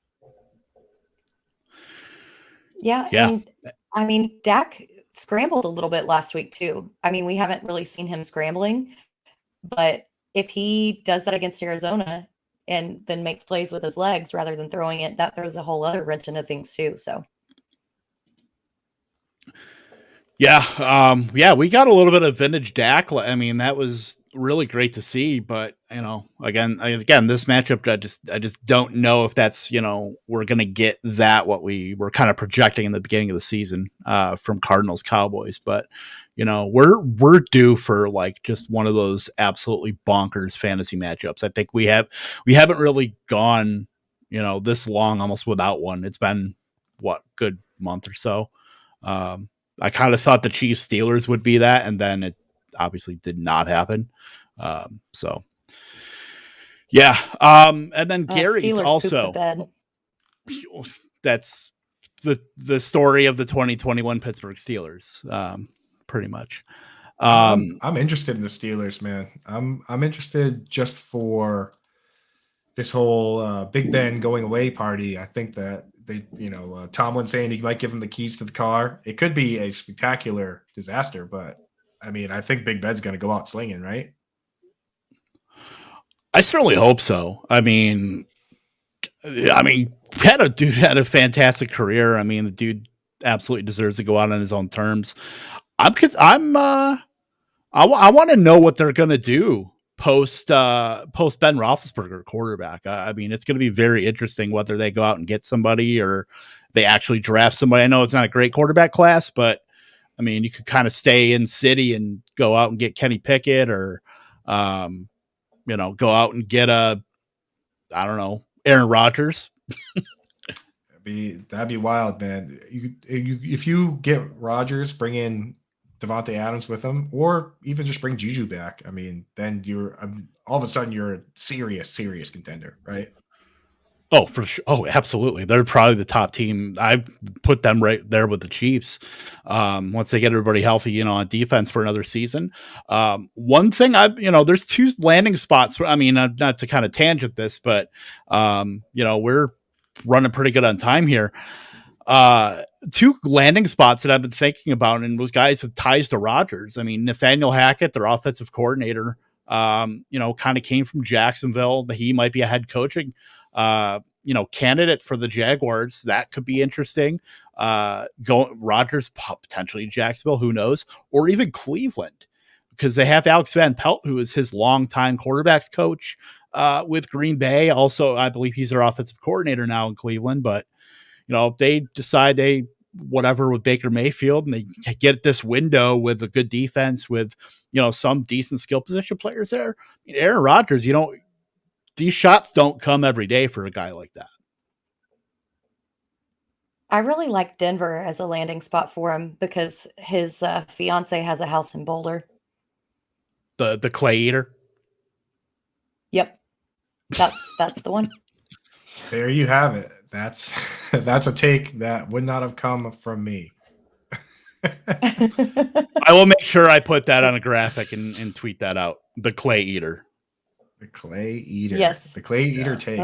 Yeah. And I mean, Dak scrambled a little bit last week too. I mean, we haven't really seen him scrambling, but if he does that against Arizona and then makes plays with his legs rather than throwing it, that throws a whole other wrench into things too. So yeah, we got a little bit of vintage Dak. I mean, that was really great to see, but again, this matchup, I just don't know if that's, we're going to get that, what we were kind of projecting in the beginning of the season from Cardinals Cowboys, but we're due for like just one of those absolutely bonkers fantasy matchups. I think we haven't really gone, this long almost without one. It's been good month or so. I kind of thought the Chiefs Steelers would be that, and then it obviously did not happen. So yeah. And then Gary's Steelers also, the that's the story of the 2021 Pittsburgh Steelers. Pretty much. I'm interested in the Steelers, man. I'm interested just for this whole Big Ben going away party. I think that they, Tomlin saying he might give him the keys to the car. It could be a spectacular disaster, but I mean, I think Big Ben's going to go out slinging, right? I certainly hope so. I mean, dude had a fantastic career. I mean, the dude absolutely deserves to go out on his own terms. I want to know what they're going to do post Ben Roethlisberger quarterback. I mean, it's going to be very interesting whether they go out and get somebody or they actually draft somebody. I know it's not a great quarterback class, but I mean, you could kind of stay in city and go out and get Kenny Pickett or, go out and get Aaron Rodgers. That'd be wild, man. If you get Rodgers, bring in Devontae Adams with him, or even just bring Juju back. I mean, then you're all of a sudden you're a serious contender, right? Oh, for sure. Oh, absolutely. They're probably the top team. I put them right there with the Chiefs. Once they get everybody healthy, on defense for another season. One thing there's two landing spots. I mean, not to kind of tangent this, but we're running pretty good on time here. Two landing spots that I've been thinking about, and with guys with ties to Rodgers. I mean, Nathaniel Hackett, their offensive coordinator, kind of came from Jacksonville. He might be a head coaching candidate for the Jaguars. That could be interesting. Rodgers potentially Jacksonville, who knows, or even Cleveland, because they have Alex Van Pelt, who is his longtime quarterbacks coach with Green Bay. Also, I believe he's their offensive coordinator now in Cleveland. But if they decide with Baker Mayfield and they get this window with a good defense with some decent skill position players there, Aaron Rodgers, these shots don't come every day for a guy like that. I really like Denver as a landing spot for him because his fiance has a house in Boulder. The clay eater. Yep. That's the one. There you have it. That's a take that would not have come from me. I will make sure I put that on a graphic and tweet that out. The clay eater. The clay eater. Yes. The clay eater take.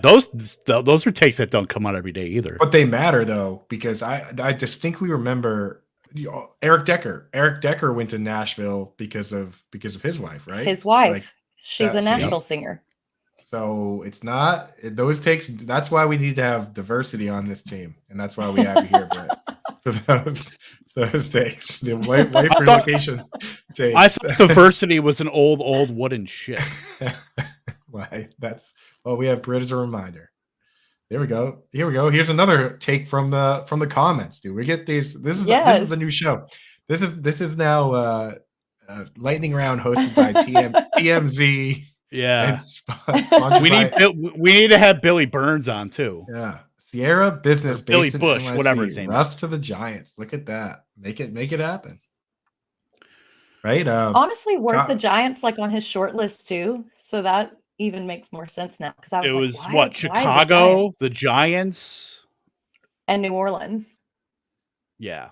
Those are takes that don't come out every day either. But they matter though, because I distinctly remember Eric Decker. Eric Decker went to Nashville because of his wife, right? His wife. She's a Nashville singer. So it's not those takes. That's why we need to have diversity on this team, and that's why we have you here, Britt. For those takes, the wife relocation takes. I thought diversity was an old wooden shit. Why? We have Britt as a reminder. There we go. Here we go. Here's another take from the comments, dude. We get these. This is the new show. This is now lightning round hosted by TMZ. Yeah, we need to have Billy Burns on too. Yeah, Sierra Business, Billy Bush, NYC, whatever his name. Russ to the Giants. Look at that. Make it happen. Right. Honestly, worth the Giants on his short list too. So that even makes more sense now because it was Chicago, the Giants, and New Orleans. Yeah,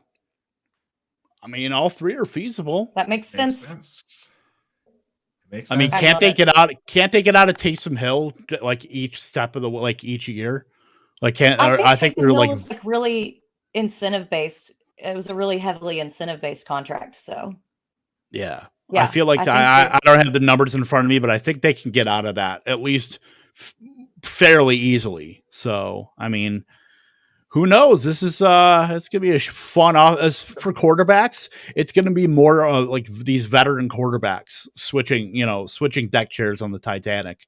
I mean all three are feasible. That makes sense. I mean, can't they get out of Taysom Hill each step of each year? I think they're was really incentive based. It was a really heavily incentive based contract. So yeah, I feel like I don't have the numbers in front of me, but I think they can get out of that at least fairly easily. So I mean, who knows? This is it's gonna be a fun. As for quarterbacks, it's gonna be more like these veteran quarterbacks switching deck chairs on the Titanic.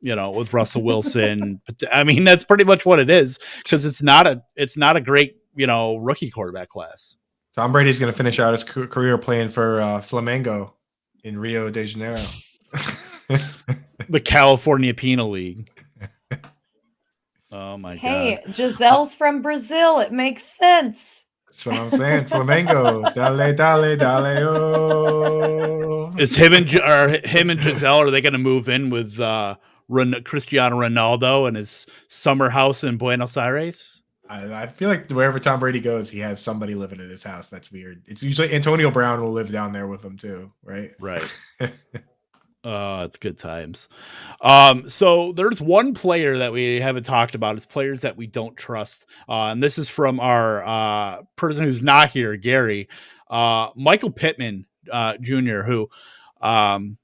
With Russell Wilson. I mean, that's pretty much what it is because it's not a great rookie quarterback class. Tom Brady's gonna finish out his career playing for Flamengo in Rio de Janeiro, the California Penal League. Oh my God! Hey, Giselle's from Brazil. It makes sense. That's what I'm saying. Flamengo, dale, oh. Is him and Giselle? Are they going to move in with Cristiano Ronaldo and his summer house in Buenos Aires? I feel like wherever Tom Brady goes, he has somebody living in his house. That's weird. It's usually Antonio Brown will live down there with him too, right? Right. It's good times. So there's one player that we haven't talked about. It's players that we don't trust. And this is from our person who's not here, Gary. Michael Pittman Jr., who Um,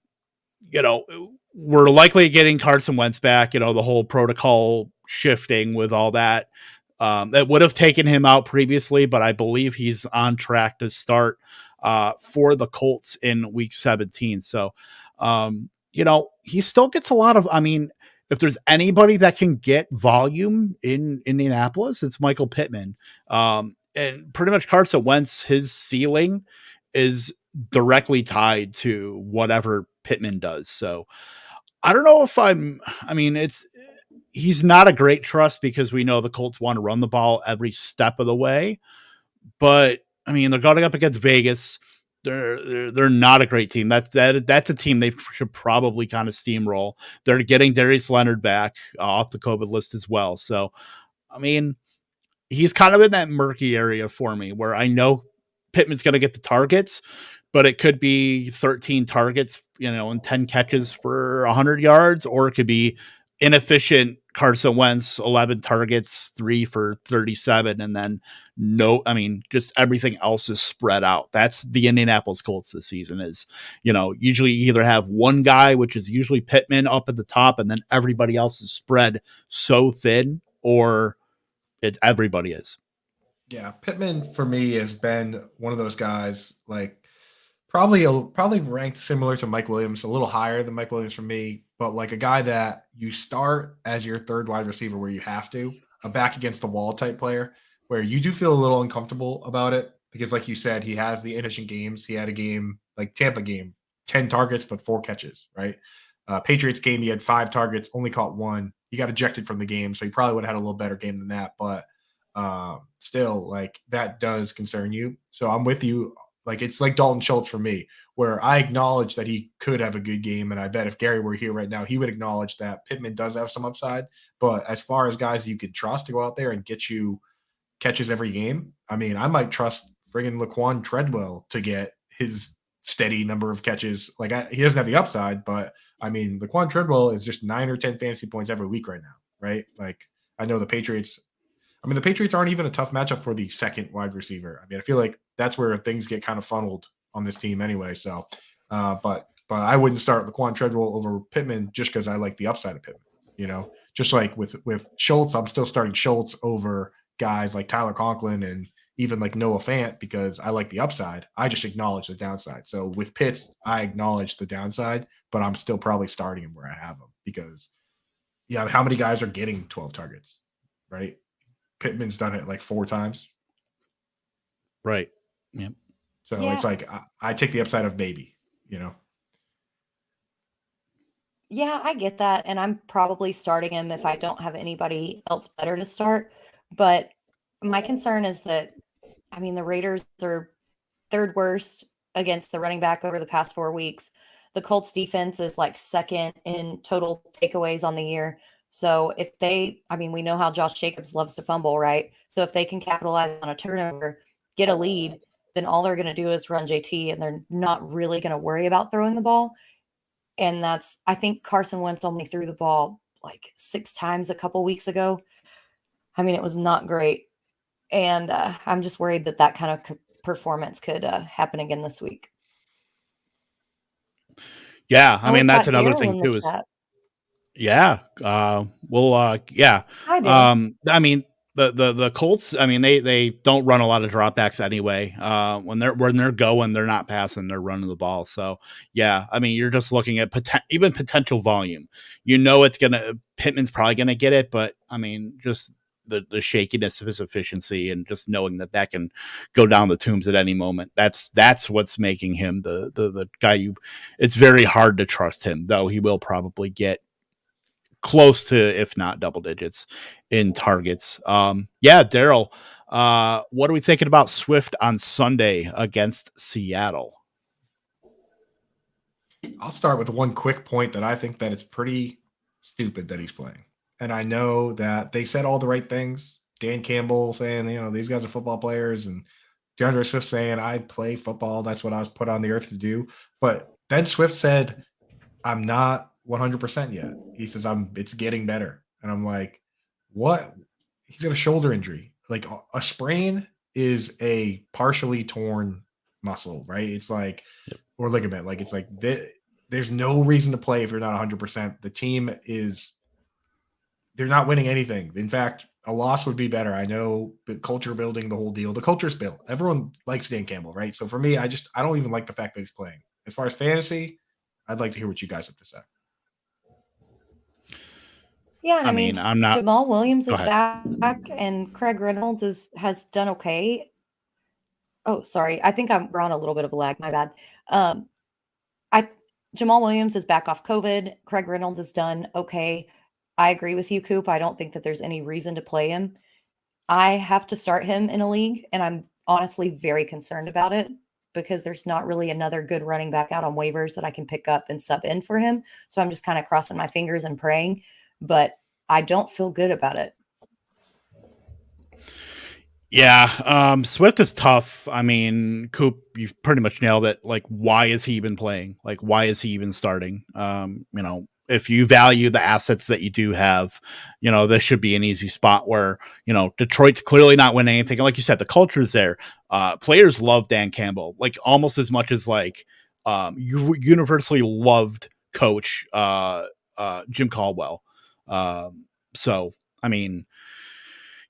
we're likely getting Carson Wentz back. The whole protocol shifting with all that. That would have taken him out previously, but I believe he's on track to start for the Colts in week 17. So, he still gets a lot of, if there's anybody that can get volume in Indianapolis, it's Michael Pittman. And pretty much Carson Wentz, his ceiling is directly tied to whatever Pittman does. So I don't know if he's not a great trust because we know the Colts want to run the ball every step of the way, but they're going up against Vegas. They're not a great team. That's a team they should probably kind of steamroll. They're getting Darius Leonard back off the COVID list as well. So, he's kind of in that murky area for me where I know Pittman's going to get the targets, but it could be 13 targets, and 10 catches for 100 yards, or it could be inefficient Carson Wentz, 11 targets, 3 for 37, and then just everything else is spread out. That's the Indianapolis Colts this season is, usually you either have one guy, which is usually Pittman up at the top, and then everybody else is spread so thin, or everybody is. Yeah, Pittman for me has been one of those guys, like probably ranked similar to Mike Williams, a little higher than Mike Williams for me, but like a guy that you start as your third wide receiver where you have to, a back against the wall type player, where you do feel a little uncomfortable about it because, like you said, he has the inefficient games. He had a game like Tampa game, 10 targets but 4 catches, right? Patriots game, he had 5 targets, only caught 1. He got ejected from the game, so he probably would have had a little better game than that, but still, like, that does concern you. So I'm with you. Like, it's like Dalton Schultz for me, where I acknowledge that he could have a good game, and I bet if Gary were here right now, he would acknowledge that Pittman does have some upside. But as far as guys you could trust to go out there and get you catches every game, I might trust friggin' Laquan Treadwell to get his steady number of catches. Like, he doesn't have the upside, but Laquan Treadwell is just 9 or 10 fantasy points every week right now, right? Like, I know the Patriots aren't even a tough matchup for the second wide receiver. I feel like that's where things get kind of funneled on this team anyway. So, but I wouldn't start Laquan Treadwell over Pittman just because I like the upside of Pittman. Just like with Schultz, I'm still starting Schultz over guys like Tyler Conklin and even like Noah Fant because I like the upside. I just acknowledge the downside. So with Pitts, I acknowledge the downside, but I'm still probably starting him where I have him because, how many guys are getting 12 targets, right? Pittman's done it like 4 times. Right. Yeah. So it's like, I take the upside of maybe, Yeah, I get that. And I'm probably starting him if I don't have anybody else better to start. But my concern is that, the Raiders are 3rd worst against the running back over the past 4 weeks. The Colts defense is like 2nd in total takeaways on the year. So if they, we know how Josh Jacobs loves to fumble, right? So if they can capitalize on a turnover, get a lead, then all they're going to do is run JT and they're not really going to worry about throwing the ball. And I think Carson Wentz only threw the ball like 6 times a couple weeks ago. It was not great. And I'm just worried that kind of performance could happen again this week. Yeah. That's another thing too is, yeah. Yeah. I do. The Colts, they don't run a lot of dropbacks anyway. When they're going, they're not passing, they're running the ball. So yeah, you're just looking at even potential volume. Pittman's probably gonna get it, but just the shakiness of his efficiency and just knowing that can go down the tubes at any moment. That's what's making him the guy it's very hard to trust him, though he will probably get close to, if not double digits in targets. Daryl, what are we thinking about Swift on Sunday against Seattle? I'll start with one quick point that I think that it's pretty stupid that he's playing. And I know that they said all the right things. Dan Campbell saying, these guys are football players, and Deandre Swift saying, I play football. That's what I was put on the earth to do. But then Swift said, I'm not 100% yet. He says, it's getting better. And I'm like, what? He's got a shoulder injury. Like, a sprain is a partially torn muscle, right? It's like, or ligament. Like, it's like there's no reason to play if you're not 100%. The team they're not winning anything. In fact, a loss would be better. I know, but culture building, the whole deal. The culture's built. Everyone likes Dan Campbell, right? So for me, I don't even like the fact that he's playing. As far as fantasy, I'd like to hear what you guys have to say. Yeah, and I mean, I'm not. Jamal Williams Go is ahead. back, and Craig Reynolds has done okay. Oh, sorry. I think we're on a little bit of a lag. My bad. Jamal Williams is back off COVID. Craig Reynolds has done okay. I agree with you, Coop. I don't think that there's any reason to play him. I have to start him in a league, and I'm honestly very concerned about it because there's not really another good running back out on waivers that I can pick up and sub in for him. So I'm just kind of crossing my fingers and praying, but I don't feel good about it. Yeah, Swift is tough. I mean, Coop, you've pretty much nailed it. Like, why is he even playing? Like, why is he even starting? If you value the assets that you do have, this should be an easy spot where, Detroit's clearly not winning anything. And like you said, the culture is there. Players love Dan Campbell, like almost as much as universally loved coach Jim Caldwell. So, I mean,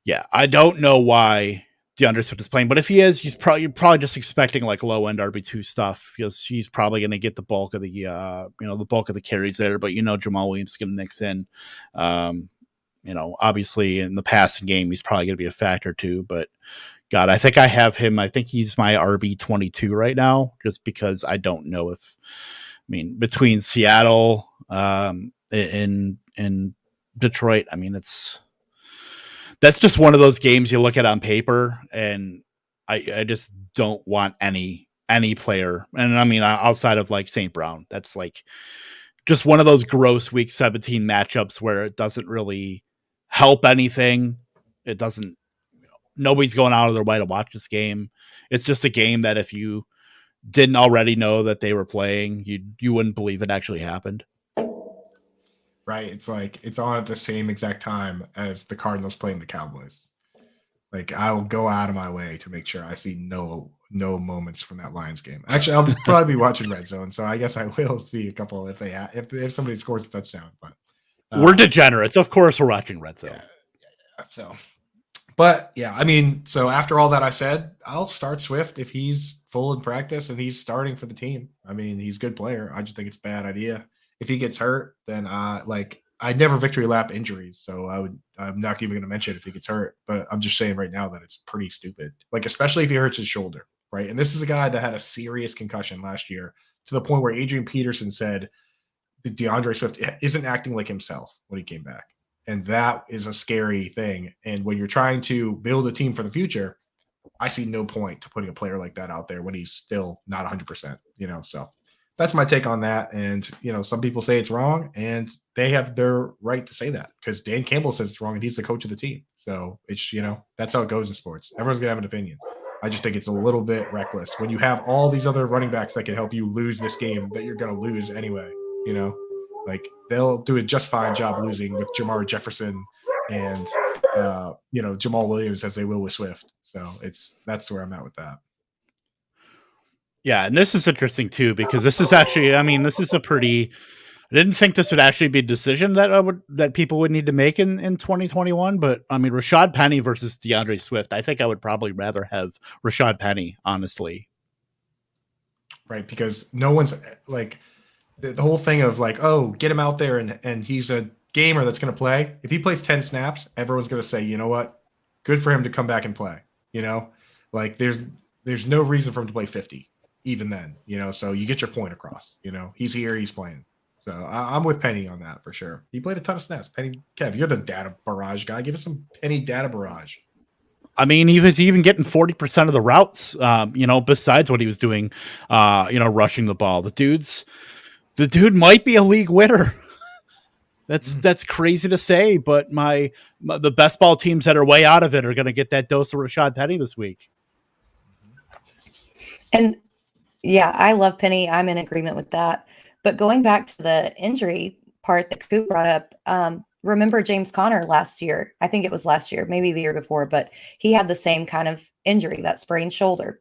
yeah, I don't know why DeAndre Swift is playing, but if he is, you're probably just expecting like low end RB2 stuff. He's probably going to get the bulk of the carries there. But Jamal Williams is going to mix in. Obviously in the passing game, he's probably going to be a factor too. But God, I think I have him. I think he's my RB22 right now, just because I don't know between Seattle and Detroit. I mean, that's just one of those games you look at on paper, and I just don't want any player. And I mean, outside of like St. Brown, that's like just one of those gross week 17 matchups where it doesn't really help anything. It doesn't, nobody's going out of their way to watch this game. It's just a game that if you didn't already know that they were playing, you wouldn't believe it actually happened. Right. It's like it's on at the same exact time as the Cardinals playing the Cowboys. Like, I'll go out of my way to make sure I see no moments from that Lions game. Actually, I'll probably be watching Red Zone, so I guess I will see a couple if somebody scores a touchdown. But we're degenerates. Of course we're watching Red Zone. Yeah. So, but yeah, I mean, so after all that I said, I'll start Swift if he's full in practice and he's starting for the team. I mean, he's a good player. I just think it's a bad idea. If he gets hurt, then I never victory lap injuries, so I'm not even going to mention it if he gets hurt. But I'm just saying right now that it's pretty stupid. Like, especially if he hurts his shoulder, right? And this is a guy that had a serious concussion last year to the point where Adrian Peterson said that DeAndre Swift isn't acting like himself when he came back, and that is a scary thing. And when you're trying to build a team for the future, I see no point to putting a player like that out there when he's still not 100%. So. That's my take on that. And, some people say it's wrong, and they have their right to say that because Dan Campbell says it's wrong and he's the coach of the team. So it's, that's how it goes in sports. Everyone's going to have an opinion. I just think it's a little bit reckless when you have all these other running backs that can help you lose this game that you're going to lose anyway. Like, they'll do a just fine job losing with Jamar Jefferson and, Jamal Williams as they will with Swift. So that's where I'm at with that. Yeah, and this is interesting too because this is actually, this is I didn't think this would actually be a decision that people would need to make in 2021. But Rashad Penny versus DeAndre Swift, I think I would probably rather have Rashad Penny, honestly. Right, because no one's like the whole thing of like, oh, get him out there and he's a gamer that's going to play. If he plays 10 snaps, everyone's going to say, you know what, good for him to come back and play. Like there's no reason for him to play 50. Even then, so you get your point across, he's here, he's playing. So I'm with Penny on that for sure. He played a ton of snaps. Penny, Kev, you're the data barrage guy. Give us some Penny data barrage. He was even getting 40% of the routes, besides what he was doing, rushing the ball. The dude might be a league winner. That's crazy to say, but the best ball teams that are way out of it are going to get that dose of Rashad Penny this week. And yeah, I love Penny. I'm in agreement with that. But going back to the injury part that Coop brought up, remember James Conner last year? I think it was last year, maybe the year before, but he had the same kind of injury, that sprained shoulder.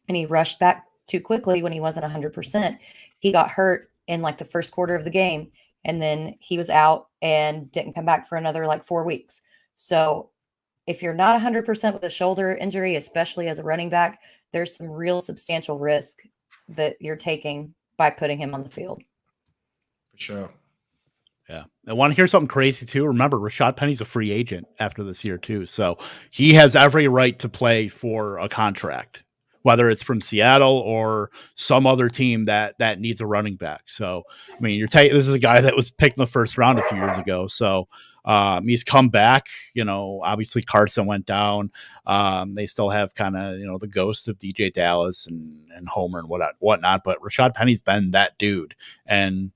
And he rushed back too quickly when he wasn't 100%. He got hurt in like the first quarter of the game, and then he was out and didn't come back for another like 4 weeks. So if you're not 100% with a shoulder injury, especially as a running back, there's some real substantial risk that you're taking by putting him on the field. For sure. Yeah. I want to hear something crazy too. Remember, Rashad Penny's a free agent after this year too. So he has every right to play for a contract, whether it's from Seattle or some other team that needs a running back. So, I mean, this is a guy that was picked in the first round a few years ago. So he's come back, obviously Carson went down. They still have kind of, the ghost of DJ Dallas and Homer and whatnot, but Rashad Penny's been that dude. And,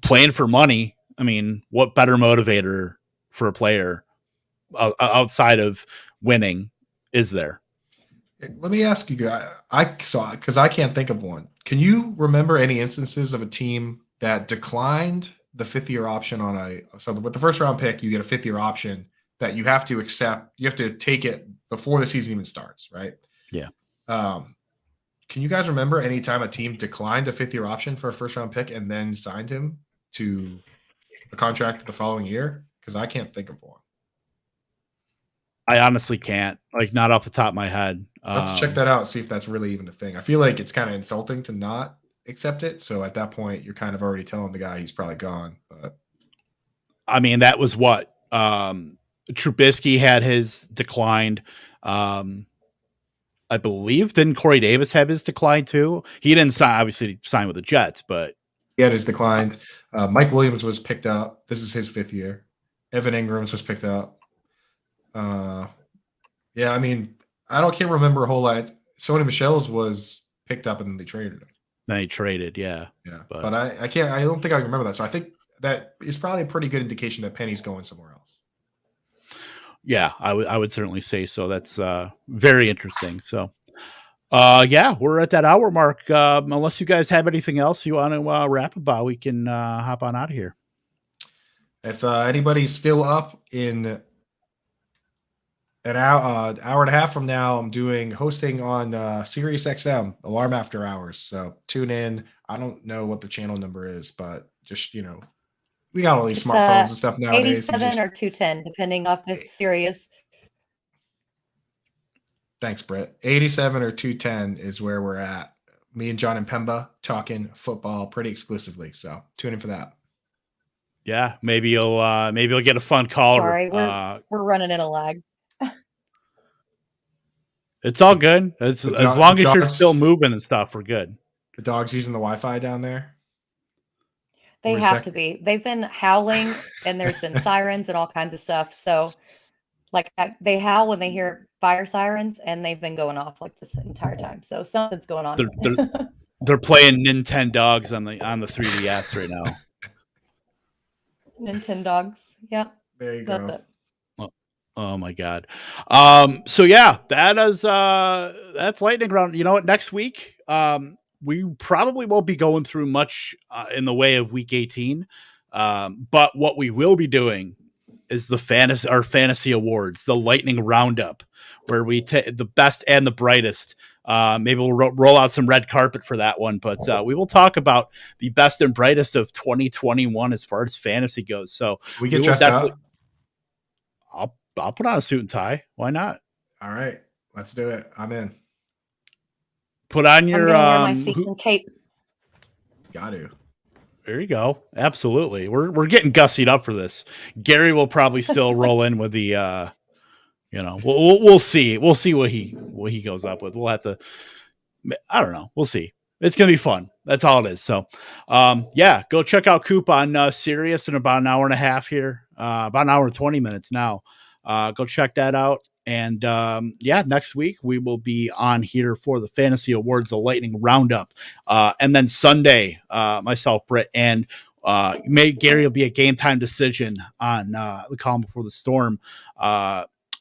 playing for money. I mean, what better motivator for a player outside of winning is there? Let me ask you guys, because I can't think of one. Can you remember any instances of a team that declined the 5th-year option so with the first round pick, you get a 5th-year option that you have to accept, you have to take it before the season even starts, right? Yeah. Can you guys remember any time a team declined a 5th-year option for a first-round pick and then signed him to a contract the following year? Because I can't think of one. I honestly can't, not off the top of my head. I'll have to check that out and see if that's really even a thing. I feel like it's kind of insulting to not accept it. So at that point, you're kind of already telling the guy he's probably gone. But I mean, that was what Trubisky had his declined. I believe, didn't Corey Davis have his decline too? He didn't obviously sign with the Jets, but he had his decline. Mike Williams was picked up. This is his 5th year. Evan Ingram's was picked up. Yeah, I mean, can't remember a whole lot. Sony Michel's was picked up and then they traded him. Then he traded, yeah. Yeah, but I can't. I don't think I remember that. So I think that is probably a pretty good indication that Penny's going somewhere else. Yeah, I would certainly say so. That's very interesting. So, yeah, we're at that hour mark. Unless you guys have anything else you want to rap about, we can hop on out of here. If anybody's still up in an hour and a half from now, I'm hosting on Sirius XM, Alarm After Hours. So tune in. I don't know what the channel number is, but just, we got all these smartphones and stuff nowadays. 87 or 210, depending off if it's serious. Thanks, Britt. 87 or 210 is where we're at. Me and John and Pemba talking football pretty exclusively. So tune in for that. Yeah, maybe you'll get a fun call. Sorry, we're running in a lag. It's all good. As long as you're still moving and stuff, we're good. The dog's using the Wi-Fi down there. They have to be. They've been howling, and there's been sirens and all kinds of stuff. So, they howl when they hear fire sirens, and they've been going off like this entire time. So something's going on. They're playing Nintendogs on the 3DS right now. Nintendogs. Yeah. There you go. Oh my God. So yeah, that's lightning round. You know what? Next week, we probably won't be going through much in the way of week 18. But what we will be doing is our fantasy awards, the lightning roundup, where we take the best and the brightest. Maybe we'll roll out some red carpet for that one, but we will talk about the best and brightest of 2021 as far as fantasy goes. So we get dressed up. I'll put on a suit and tie. Why not? All right, let's do it. I'm in. Put on your wear my sequin cape. Got to. There you go. Absolutely. We're getting gussied up for this. Gary will probably still roll in with the we'll see. We'll see what he goes up with. We'll have to I don't know. We'll see. It's going to be fun. That's all it is. So, yeah, go check out Coop on Sirius in about an hour and a half here. About an hour and 20 minutes now. Go check that out. And yeah, next week we will be on here for the Fantasy Awards, the Lightning Roundup. And then Sunday, myself, Britt, and Gary will be a game time decision on the Calm Before the Storm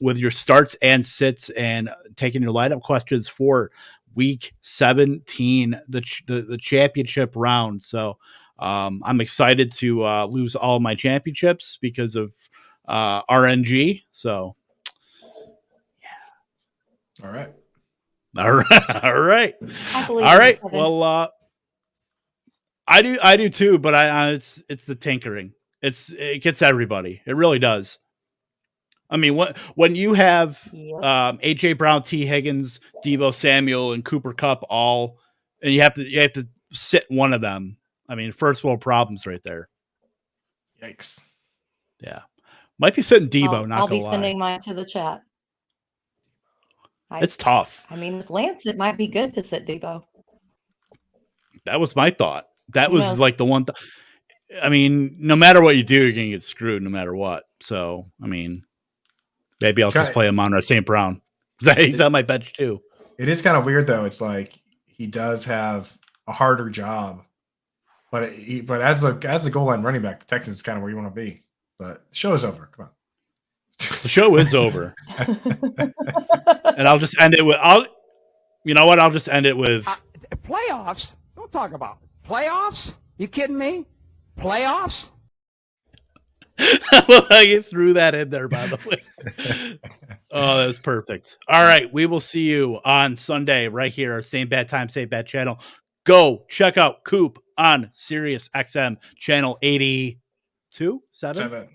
with your starts and sits and taking your lineup questions for week 17, the championship round. So I'm excited to lose all my championships because of RNG. So all right. All right. All right. I believe All in right. you, Kevin. Well, I do too, but it's the tinkering. It gets everybody. It really does. I mean, when you have Yep. AJ Brown, T Higgins, Deebo Samuel, and Cooper Kupp all, and you have to sit one of them. I mean, first world problems right there. Yikes. Yeah, might be sitting Deebo. I'll be gonna lie. sending mine to the chat. It's tough. I mean, with Lance, it might be good to sit Debo. That was my thought. That Who was knows? like the one. I mean, no matter what you do, you're gonna get screwed no matter what. So, I mean, maybe I'll just play him on St. Brown. He's on my bench too. It is kind of weird though. It's like he does have a harder job, but as the goal line running back, the Texans is kind of where you want to be. But the show is over. Come on. The show is over. And I'll just end it with you know what? I'll just end it with playoffs. Don't talk about playoffs. You kidding me? Playoffs? I threw that in there, by the way. Oh, that was perfect. All right. We will see you on Sunday right here. Same bad time, same bad channel. Go check out Coop on Sirius XM channel 82, 7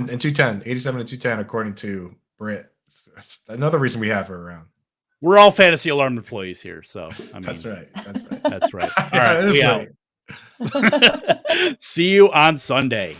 and 210, 87 and 210, according to Britt. That's another reason we have her around. We're all Fantasy Alarm employees here. So, I mean, That's right. That's right. That's right. All right. That's We right. out. See you on Sunday.